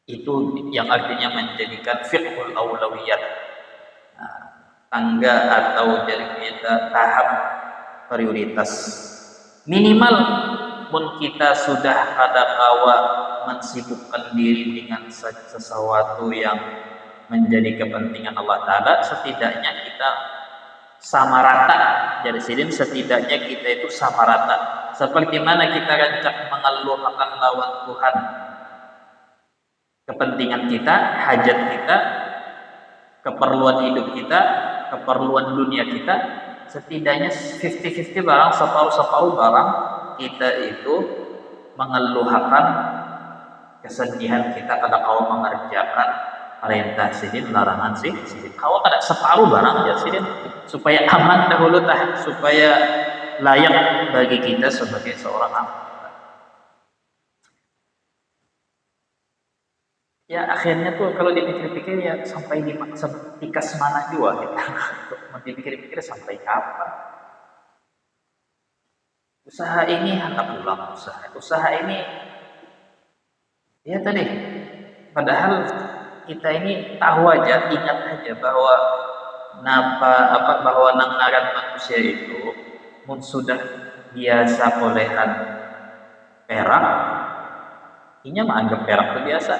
Itu yang artinya menjadikan fiqhul aulawiyat, tangga atau jadi kita tahap prioritas. Minimal pun kita sudah ada kawa mensibukkan diri dengan sesuatu yang menjadi kepentingan Allah Ta'ala, setidaknya kita sama rata. Jadi sidin setidaknya kita itu sama rata. Seperti mana kita rancak mengeluhkan lawan Tuhan kepentingan kita, hajat kita, keperluan hidup kita, keperluan dunia kita, setidaknya 50-50 barang, separuh-separuh barang kita itu mengeluhkan kesedihan kita kada kau mengerjakan perintah sidin, larangan sidin. Kau kada separuh barang ya sidin, supaya aman dahulu tah, supaya layak bagi kita sebagai seorang hamba. Ya akhirnya tuh kalau dipikir-pikir ya sampai di tikas mana juga kita mau dipikir-pikir sampai kapan. Usaha ini hendak pulang, usaha ini ya tadi, padahal kita ini tahu aja, ingat aja bahwa bahwa nangaran manusia itu mun sudah biasa polehan perak, inya menganggap perak itu biasa.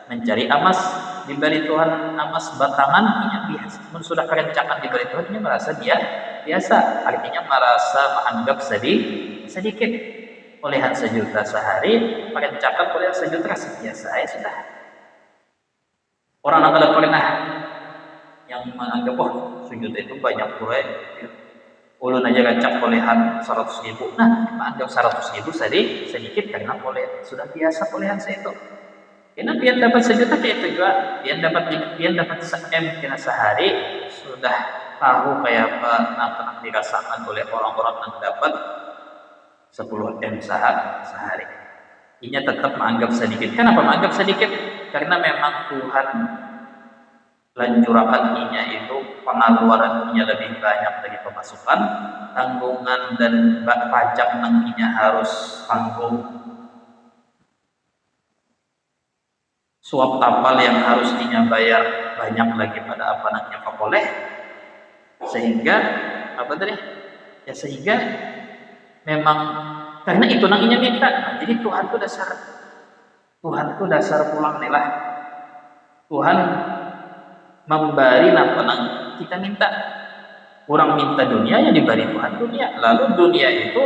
Mencari emas diberi Tuhan, emas batangan, inya biasa. Mun sudah kerencakan diberi Tuhan, inya merasa dia biasa. Artinya merasa menganggap sedikit. Polehan 1 juta sehari, kerencakan polehan 1 juta biasa ya sudah. Orang yang pernah yang menganggap 1 juta itu banyak pula, ulun aja rancak polehan 100.000. Nah, menganggap 100.000 sedikit karena sudah biasa polehan itu. Karena pian dapat 1 juta kayak itu juga, pian dapat 1 M kena sehari, sudah tahu kayak apa yang dirasakan oleh orang-orang yang dapat 10 M sehari. Inya tetap menganggap sedikit. Kenapa menganggap sedikit? Karena memang Tuhan lanjurakan inya itu pengeluarannya lebih banyak dari pemasukan, tanggungan dan pajak yang inya harus tanggung, suap tapal yang harus inya bayar banyak lagi pada apa namanya boleh, sehingga sehingga memang karena itu nang inya minta. Nah, jadi Tuhan tuh dasar pulang nih lah. Tuhan memberi apa nang kita minta. Orang minta dunia yang diberi Tuhan dunia. Lalu dunia itu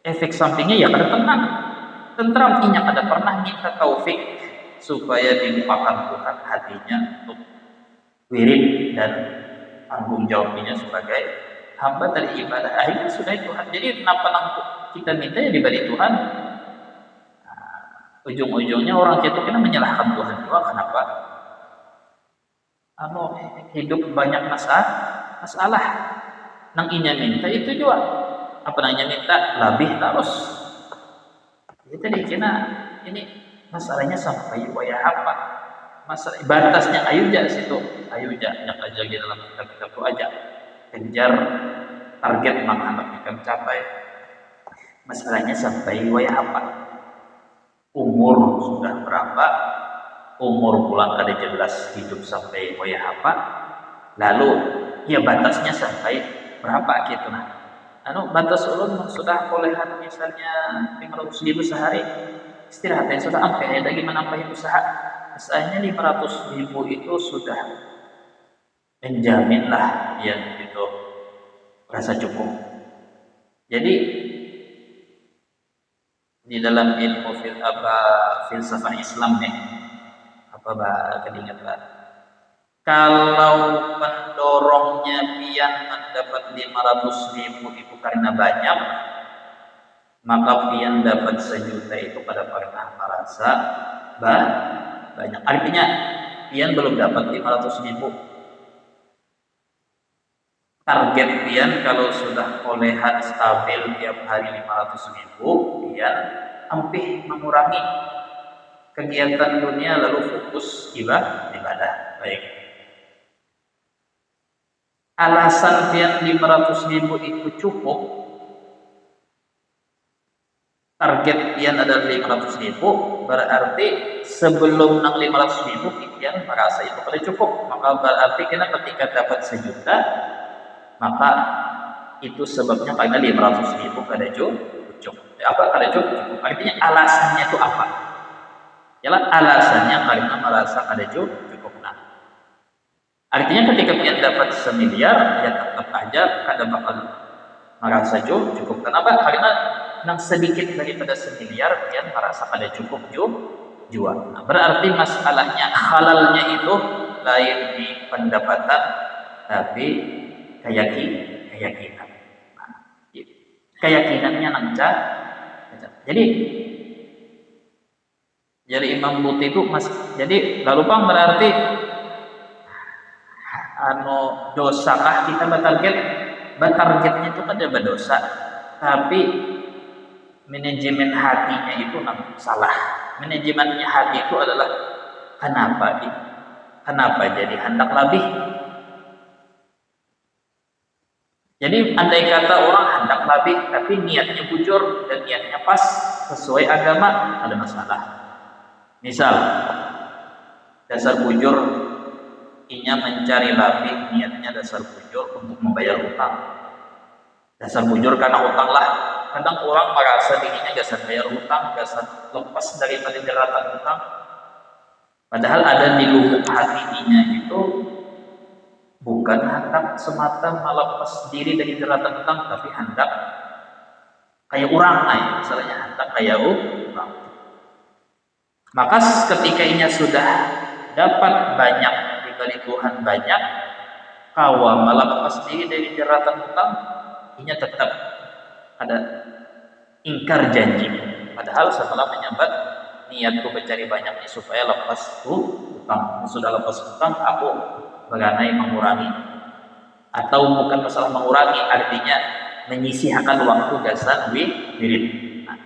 efek sampingnya ya kada tentram. Inya kada pernah minta taufik supaya dilupakan Tuhan hatinya untuk wirid dan tanggung jawabnya sebagai hamba dari ibadah. Akhirnya sudah Tuhan. Jadi kenapa kita minta ya diberi Tuhan. Ujung-ujungnya orang itu kena menyalahkan Tuhan juga. Kenapa? Hidup banyak masalah. Nang inya minta itu juga. Apa nangnya minta? Lebih terus. Jadi kena ini masalahnya sampai waya apa? Masalah batasnya ayu aja situ. ayo ajak aja di dalam kitab-kitab itu aja kejar target mana anak kita mencapai. Masalahnya sampai waya apa? Umur sudah berapa? Umur pulang kada jelas hidup sampai waya apa? Lalu ya batasnya sampai berapa gitu nah. Batas ulun sudah kolehan misalnya 500.000 sehari, istirahatnya sudah sampai ada gimana nambahin usaha. Usahanya 500.000 itu sudah menjamin lah ya gitu rasa cukup. Jadi di dalam ilmu filsafah Islam nih kedingat Pak. Kalau pendorongnya pian mendapat 500.000 itu karena banyak, maka pian dapat 1 juta itu pada pernah merasa banyak. Artinya pian belum dapat 500.000. Target pian kalau sudah kolehan stabil tiap hari 500.000, pian hampir mengurangi kegiatan dunia lalu fokus ibadah. Baik. Alasan pian 500.000 itu cukup, target pian adalah 500.000, berarti sebelum 500.000 pian merasa itu pada cukup. Maka berarti ketika dapat 1 juta, maka itu sebabnya karena 500.000 kada cukup. Kada cukup? Artinya alasannya itu apa? Yalah alasannya karena merasa kada cukup. Artinya ketika pian dapat 1 miliar, ya tetap aja kada bakal merasa cukup. Kenapa? Karena nang sedikit daripada 1 miliar pian merasa kada cukup jua. Nah, berarti masalahnya halalnya itu lain di pendapatan, tapi keyakinan. Nah, keyakinannya nang jadi Imam Buti itu jadi lalu pang berarti dosakah kita bertargetnya itu kan berdosa, tapi manajemen hatinya itu salah. Manajemennya hati itu adalah kenapa jadi hendak lebih. Jadi andai kata orang hendak lebih tapi niatnya bujur dan niatnya pas sesuai agama, ada masalah. Misal dasar bujur inya mencari lebih, niatnya dasar bujur untuk membayar hutang. Dasar bujur karena hutang lah. Kadang orang merasa dirinya dasar bayar hutang, dasar lepas daripada jeratan hutang. Padahal ada di lubuk hatinya itu bukan hendak semata melepas diri dari jeratan hutang, tapi hendak kayak orang lain, misalnya hendak kayak orang. Maka ketika inya sudah dapat banyak dari Tuhan banyak, kawa melepas diri dari jeratan hutang, inya tetap ada ingkar janji. Padahal setelah menyambat niatku mencari banyak supaya lepas hutang. Sudah lepas hutang, aku beranai mengurangi. Atau bukan masalah mengurangi, artinya menyisihkan waktu dasar wirid. Nah,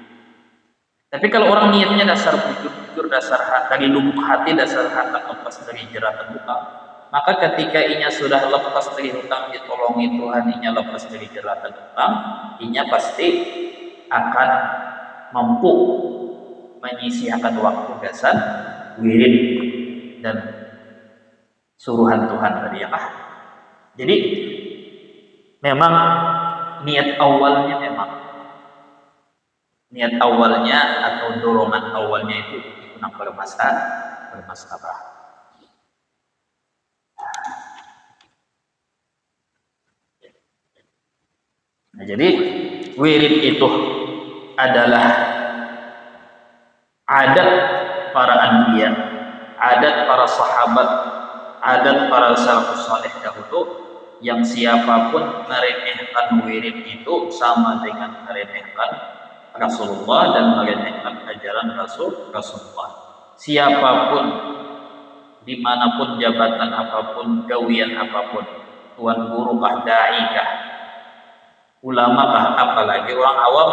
tapi kalau orang niatnya dasar bujur dasar dari lubuk hati, dasar hendak lepas dari jeratan hutang, maka ketika inya sudah lepas dari hutang, ditolongi Tuhan, inya lepas dari jeratan hutang, inya pasti akan mampu menyisihkan waktu dasar wirid dan suruhan Tuhan tadi ya kah? Jadi memang niat awalnya atau dorongan awalnya itu nak bermasalah. Nah, jadi wirid itu adalah adat para anbiya, adat para sahabat, adat para salafus saleh dahulu, yang siapapun meremehkan wirid itu sama dengan meremehkan Rasulullah dan meremehkan ajaran Rasulullah. Siapapun, dimanapun, jabatan apapun, gawian apapun, tuan guru kah, dai kah, ulama kah, apalagi orang awam,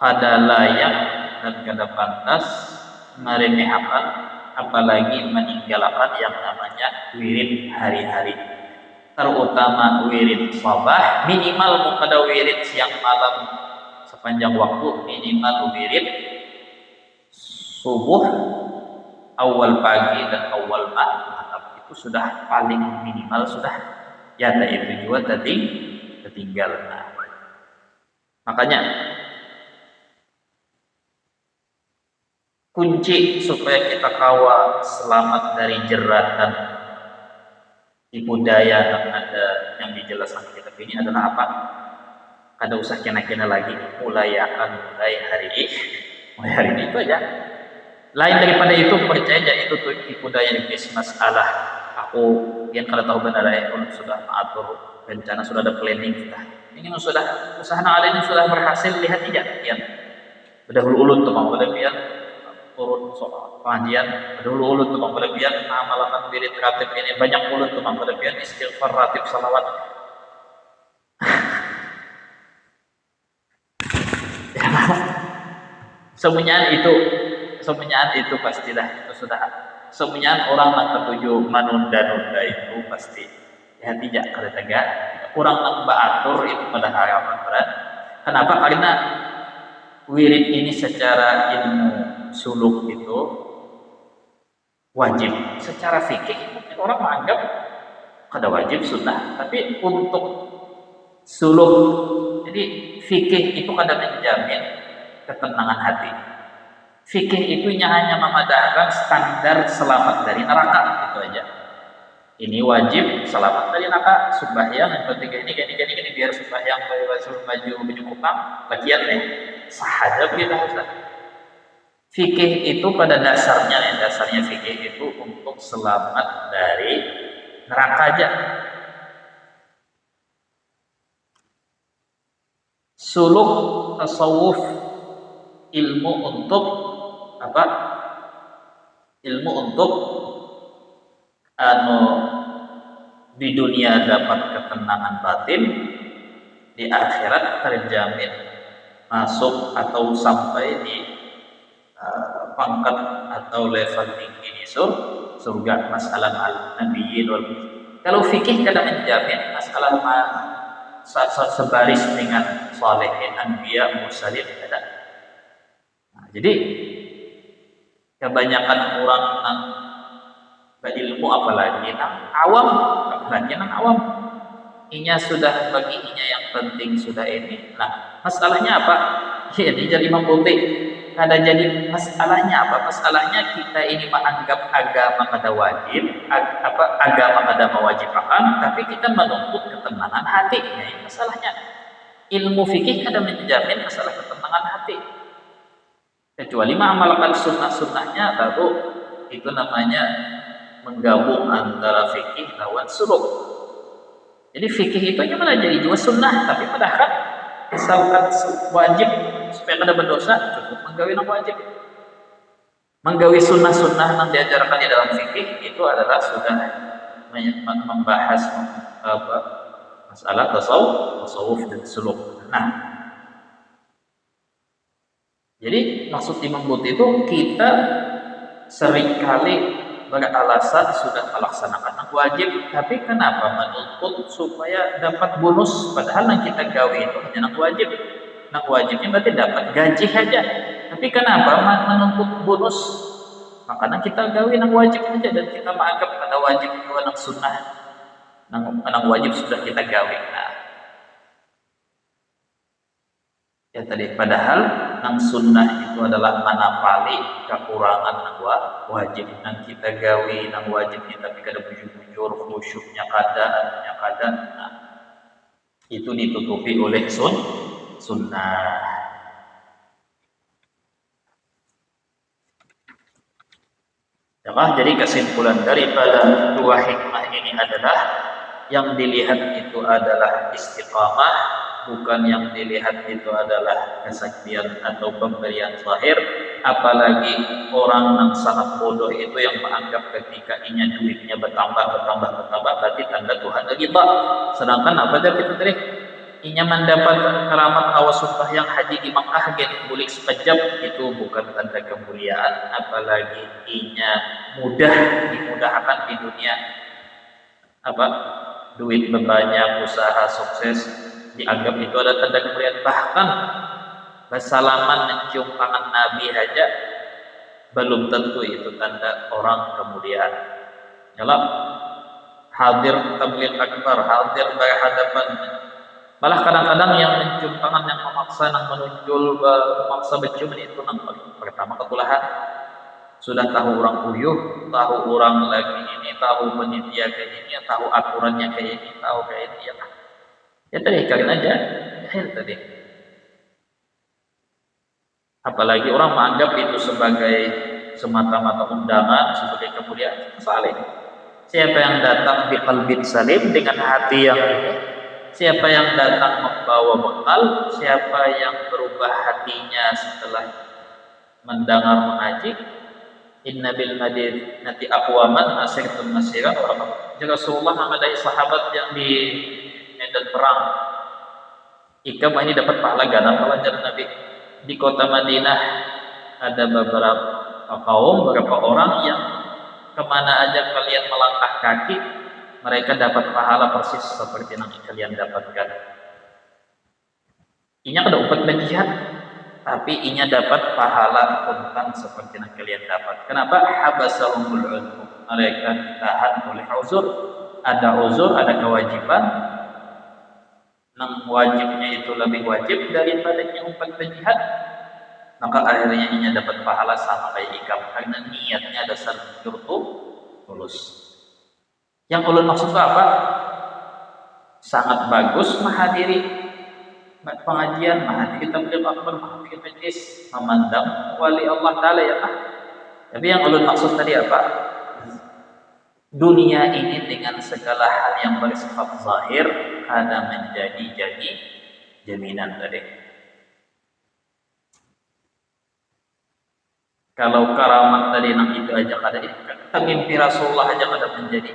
kada layak dan kada pantas meremehkan apalagi meninggalkan yang namanya wirid hari-hari, terutama wirid sabah. Minimal pada wirid siang malam sepanjang waktu, minimal wirid subuh, awal pagi dan awal malam, itu sudah paling minimal sudah ya, itu juga tadi tertinggal. Nah, makanya kunci supaya kita kawa selamat dari jeratan tipu daya yang ada yang dijelaskan kita ini adalah apa? Kada usah kena-kena lagi, mulai hari ini itu aja. Lain daripada itu, percaya aja itu tuh tipu daya iblis. Masalah aku yang kada tahu benar sudah mengatur rencana, sudah ada planning, sudah usaha ini sudah berhasil, lihat tidak yang berdahulu ulun tuh mau biar turun soal pengajian, berdahulu ulun tuh mau biar amalkan wirid ratib ini banyak ulun tuh mau biar istighfar ratib salawat. Semuanya itu pastilah itu sudah semuanya orang yang ketujuh menunda-nunda itu pasti ya tidak kada tegak kurang nak baatur itu pada harapan berat. Kenapa? Karena wirid ini secara ilmu suluk itu wajib. Secara fikih mungkin orang menganggap kada wajib sunnah, tapi untuk suluk, jadi fikih itu kada menjamin ketenangan hati. Fikih itu hanya memadahkan standar selamat dari neraka, itu aja. Ini wajib selamat dari neraka, sembahyang yang ketiga ini biar sembahyang baju kupang, bagian sahaja kita usah. Fikih itu pada dasarnya fikih itu untuk selamat dari neraka aja. Suluk tasawuf, ilmu untuk apa? Ilmu untuk di dunia dapat ketenangan batin, di akhirat terjamin masuk atau sampai di pangkat atau level tinggi di surga. Masalah al-nabiyyin wal. Kalau fikih kadang menjamin masalah sebaris dengan salihin, anbiya, mursalin ada. Nah, jadi kebanyakan orang yang berilmu apalagi nang awam, inya sudah bagi inya yang penting sudah ini. Nah, masalahnya apa? Ya, jadi Imam Bukhari. Kada jadi masalahnya apa? Masalahnya kita ini menganggap agama kada wajib, agama kada mewajibkan, tapi kita menuntut ketenangan hati. Nah, masalahnya ilmu fikih kada menjamin masalah ketenangan hati. Kecuali mengamalkan sunnah-sunnahnya, baru itu namanya menggabung antara fikih lawan suluk. Jadi fikih itu hanya melajari juga sunnah, tapi padahal misalkan wajib supaya kada berdosa cukup menggawi yang wajib. Menggawi sunnah-sunnah yang diajarkan di dalam fikih itu adalah sudah membahas masalah tasawuf dan suluk. Nah, jadi maksud Imam Bukhari itu kita seringkali beralasan sudah melaksanakan yang wajib, tapi kenapa menuntut supaya dapat bonus, padahal yang kita gawe itu hanya yang wajib. Yang wajibnya berarti dapat gaji saja, tapi kenapa menuntut bonus? Makanya kita gawe yang wajib saja dan kita menganggap ada wajib itu yang sunnah, yang wajib sudah kita gawe. Nah, ya tadi padahal yang sunnah itu adalah manapali kekurangan yang wajib, yang kita gawe yang wajibnya tapi kada bujur-bujur, khusyuknya kada. Nah, itu ditutupi oleh sunnah. Jadi kesimpulan daripada dua hikmah ini adalah yang dilihat itu adalah istiqamah, bukan yang dilihat itu adalah kesaktian atau pemberian zahir. Apalagi orang yang sangat bodoh itu yang menganggap ketika duitnya bertambah berarti tanda Tuhan lagi pak. Sedangkan apa aja kita tadi inya mendapat keramat awal sumpah yang haji di Makkah bulik sekejap, itu bukan tanda kemuliaan. Apalagi inya dimudahkan di dunia, duit berbanyak, usaha sukses, dianggap itu ada tanda kemuliaan. Bahkan bersalaman mencium tangan Nabi aja belum tentu itu tanda orang kemuliaan. Dalam hadir tabligh akbar, hadir berhadapan, malah kadang-kadang yang mencium tangan, yang memaksa, yang menunjul, memaksa mencium itu pertama ketulahan. Sudah tahu orang uyuh, tahu orang lagi ini, tahu penitia kayak ini, tahu aturannya kayak ini, tahu kayak ini, ya tadi kalian aja, jahil tadi. Apalagi orang menganggap itu sebagai semata-mata undangan, sebagai kemuliaan. Saling. Siapa yang datang bi qalbin salim, dengan hati yang ini, siapa yang datang membawa bekal, siapa yang berubah hatinya setelah mendengar mengaji, inna bil madinati aqwaman nasirtum masira. Jika Rasulullah memadai sahabat yang di medan perang, ikam ini dapat pahala ganda pelajaran Nabi. Di kota Madinah ada beberapa orang yang kemana aja kalian melangkah kaki, mereka dapat pahala persis seperti yang kalian dapatkan. Inya kada upat berjihad, tapi inya dapat pahala punten seperti yang kalian dapat. Kenapa? Habasahumul uzur. Mereka ditahan oleh uzur. Ada uzur, ada kewajiban. Nang wajibnya itu lebih wajib daripada yang upat berjihad. Maka akhirnya inya dapat pahala sama kayak ikam, karena niatnya dasar tulus. Yang ulun maksud apa? Sangat bagus menghadiri pengajian, menghadiri tabligh akbar, menghadiri majlis, memandang wali Allah Ta'ala, ya Pak. Tapi yang ulun maksud tadi apa? Dunia ini dengan segala hal yang bersifat zahir ada menjadi jaminan tadi. Kalau karamat tadi nang itu aja kada mimpi Rasulullah aja kada menjadi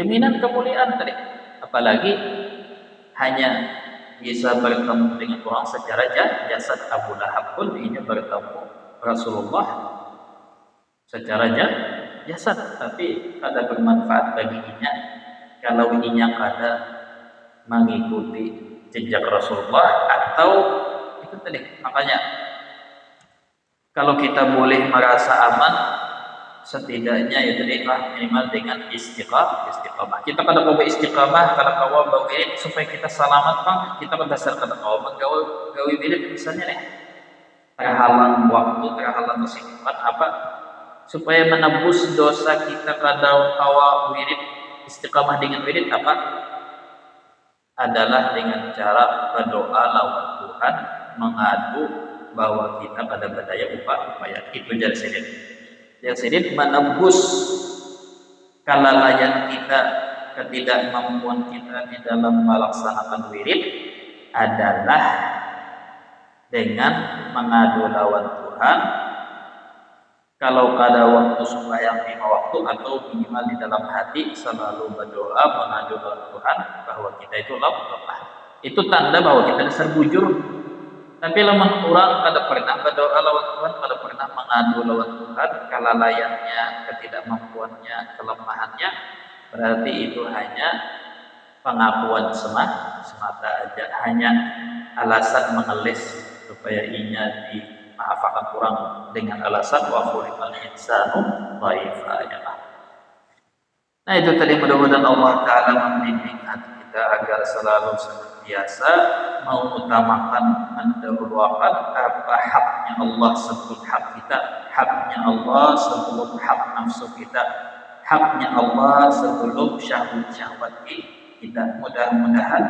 jaminan kemuliaan tadi. Apalagi hanya bisa bertemu dengan orang secara jasad. Abu Lahab pun ini bertemu Rasulullah secara jasad, tapi kada bermanfaat baginya kalau inya kada mengikuti jejak Rasulullah. Atau itu tadi, makanya kalau kita boleh merasa aman, setidaknya itu minimal dengan istiqamah. Kita kada kau istiqamah, kada kau bawilid supaya kita selamat, Bang. Kita berdasar kada kau gawe wilid misalnya nih. Terhalang waktu, terhalang kesibukan apa? Supaya menebus dosa kita kada kau wilid, istiqamah dengan wilid apa? Adalah dengan cara berdoa lawan Tuhan, mengadu bahwa kita pada berdaya upaya. Itu jadi sedikit menembus kelalaian kita, ketidakmampuan kita di dalam melaksanakan wirid adalah dengan mengadu lawan Tuhan. Kalau kada waktu sembahyang 5 waktu atau minimal di dalam hati selalu berdoa mengadu lawan Tuhan bahwa kita itu lemah. Itu tanda bahwa kita dasar bujur. Tapi lamun orang kada pernah berdoa lawan Tuhan, kada pernah mengadu lawan Tuhan, kelalaiannya, ketidakmampuannya, kelemahannya, berarti itu hanya pengakuan semata aja, hanya alasan mengelis supaya inya dimaafkan kurang dengan alasan wa khuliqal insanu dhaifa. Nah itu tadi, mudah-mudahan Allah Ta'ala membimbing hati kita agar selalu senantiasa mengutamakan, mendahulukan apa haknya Allah sebelum hak kita, haknya Allah sebelum hak nafsu kita, haknya Allah sebelum syahwat kita. Mudah-mudahan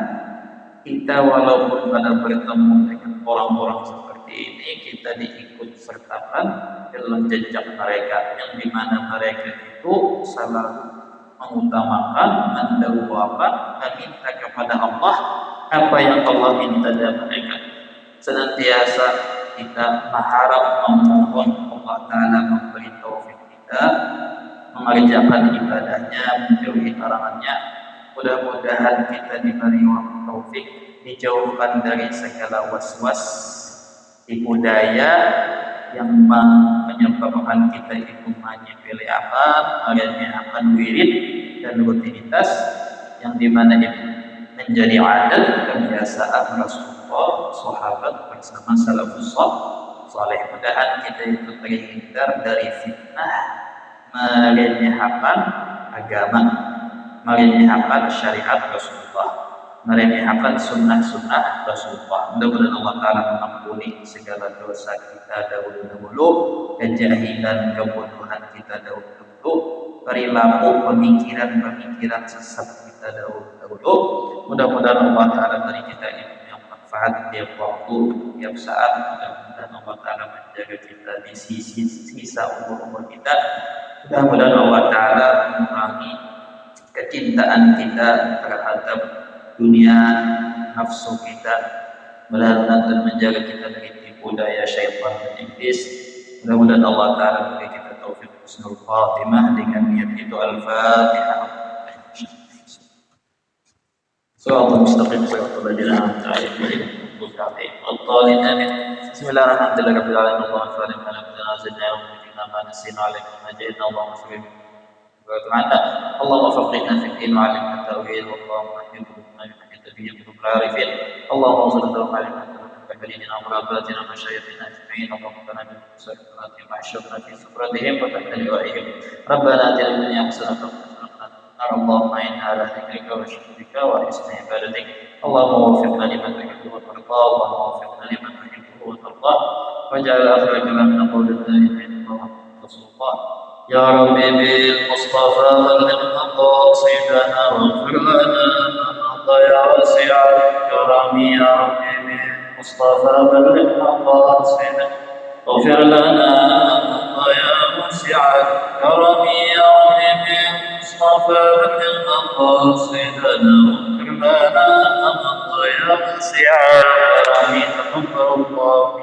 kita walaupun pada bertemu dengan orang-orang seperti ini, kita diikut sertakan dalam jejak mereka, yang dimana mereka itu selalu mengutamakan, mendahulukan, meminta kepada Allah apa yang Allah minta dari mereka. Senantiasa kita berharap memohon Allah Ta'ala memberi taufik kita mengerjakan ibadahnya, menjauhi larangannya. Mudah-mudahan kita diberi taufik dijauhkan dari segala was-was, tipu daya yang menyebabkan kita itu menyepelekan wirid dan rutinitas yang dimana itu menjadi adat kebiasaan Rasulullah, sahabat bersama salafus saleh. Mudahan kita itu terhindar dari fitnah meremehkan agama, meremehkan syariat Rasulullah, meremehkan sunnah-sunnah Rasulullah. Mudah-mudahan Allah Ta'ala mengampuni segala dosa kita dahulu-dahulu, kejahilan, kebodohan kita dahulu-dahulu, perilaku pemikiran sesat kita dahulu. Mudah-mudahan Allah Ta'ala beri kita ilmu yang manfaat tiap waktu, tiap saat. Mudah-mudahan Allah Ta'ala menjaga kita di sisa umur kita. Mudah-mudahan Allah Ta'ala mengurangi kecintaan kita terhadap dunia, nafsu kita, dan menjaga kita dari tipu daya syaitan dan iblis. Mudah-mudahan Allah Ta'ala beri kita taufik husnul khatimah. Dengan niat itu Al-Fatihah. Shiratal mustaqim shiratal ladzina an'amta 'alaihim ghairil maghdubi 'alaihim. Bismillahirrahmanirrahim. Allahumma salli ala sayyidina ma nasina 'alaikum majidna Allahumma salli اللهم فقهنا في الدين وعلمنا التأويل اللهم اهدنا بما يحيط به قلوب العارفين اللهم انصر لهم علمنا كفرينا ومراباتنا ومشايخنا اجمعين اللهم اغفر لنا بصلاتهم واحشرنا في سفرتهم وتحت لوائهم ربنا اتنا في الدنيا حسنة اللهم انا على ذكرك وشكرك وحسن عبادتك اللهم وفقنا لما تحب وترضى اللهم وفقنا لما تحب وترضى واجعل اخر كلامنا قول لا اله الا الله رسول الله يا رب بالمصطفى بلغ مقاصدنا واغفر لنا ما مضى يا واسع الكرم يا رب بالمصطفى بلغ مقاصدنا واغفر لنا ما مضى يا واسع الكرم يا رب بالمصطفى بلغ مقاصدنا واغفر لنا ما مضى يا واسع الكرم تقبل الله